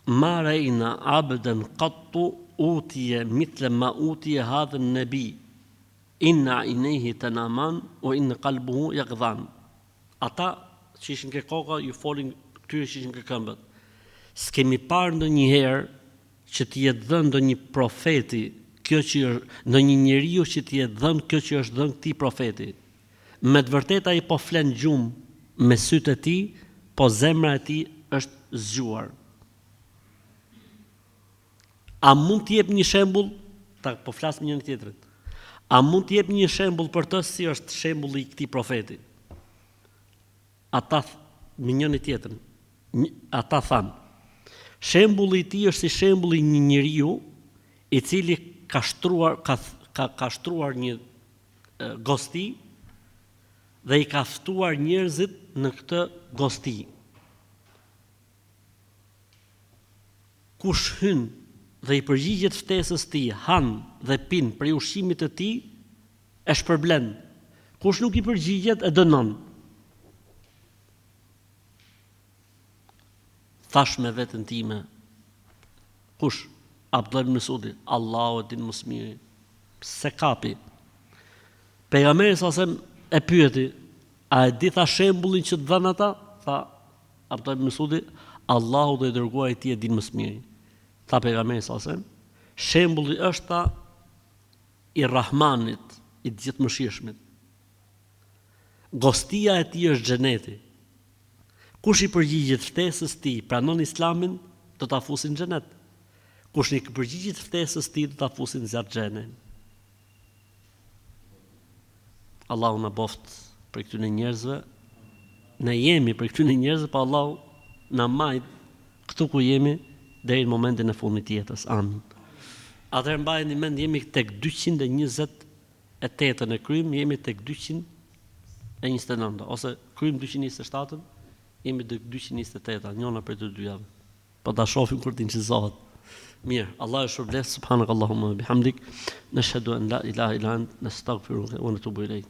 Speaker 1: Ma rejna abden qattu utije mitle ma utije hadhe nëbi, inna inehi të naman, o inë kalbuhu jakdhan. Ata që ishin ke koka ju folin këtyre që ishin ke këmbët. S'kemi parë ndonjëherë që t'i jetë dhënë ndonjë profeti, kjo që ndonjë njeriu që t'i jetë dhënë kjo që është dhënë këtij profeti. Me të vërtetë ai po flen gjumë me sytë e tij, po zemra e tij është zgjuar. A mund të jep një shembull, po flas me njëri tjetrin. A mund të jep një shembull për të si është shembulli i këtij profeti? Ata me njëri tjetrin. Ata thanë: shembulli i tij është si shembulli i një njeriu i cili ka shtruar një gosti dhe i ka ftuar njerëzit në këtë gosti. Kush hyn dhe i përgjigjet ftesës tij, han dhe pin prej ushqimit të tij, e shpërblen. Kush nuk i përgjigjet, e dënon. Thash me veten time: kush? Abdullah ibn Mesudi, Allahu e din më së miri. Se kapi. Pejgamberi sallallahu alaihi wasallam e pyeti: a e di tha shembullin që të dhanë ata? Tha Abdullah ibn Mesudi: Allahu dhe i dërguari i tij e din më së miri. Tha pejgamberi sallallahu alaihi wasallam: shembulli është ta i Rahmanit, i gjithëmëshirshmit. Gostia e tij është xheneti. Kush i përgjigjet ftesës tij, pranon Islamin, do ta fusin në xhenet. Kush i përgjigjet ftesës tij, do ta fusin në xhenem. Allahu na boft për këtyre njerëzve. Ne jemi për këtyre njerëzve, pa Allahu na majt këtu ku jemi deri në momentin e fundit të jetës. Amin. Atëherë mbajeni mend, jemi tek 228 e krym, jemi tek 229 ose krym 227, jemi tek 228, njëna për të dyjave. Po ta shohim kur të incizohet. Mirë, Allah e shpërblet. Subhanakallahumma bihamdik, nashhadu an la ilaha illa ant, nastaghfiruka wa natubu ilayk.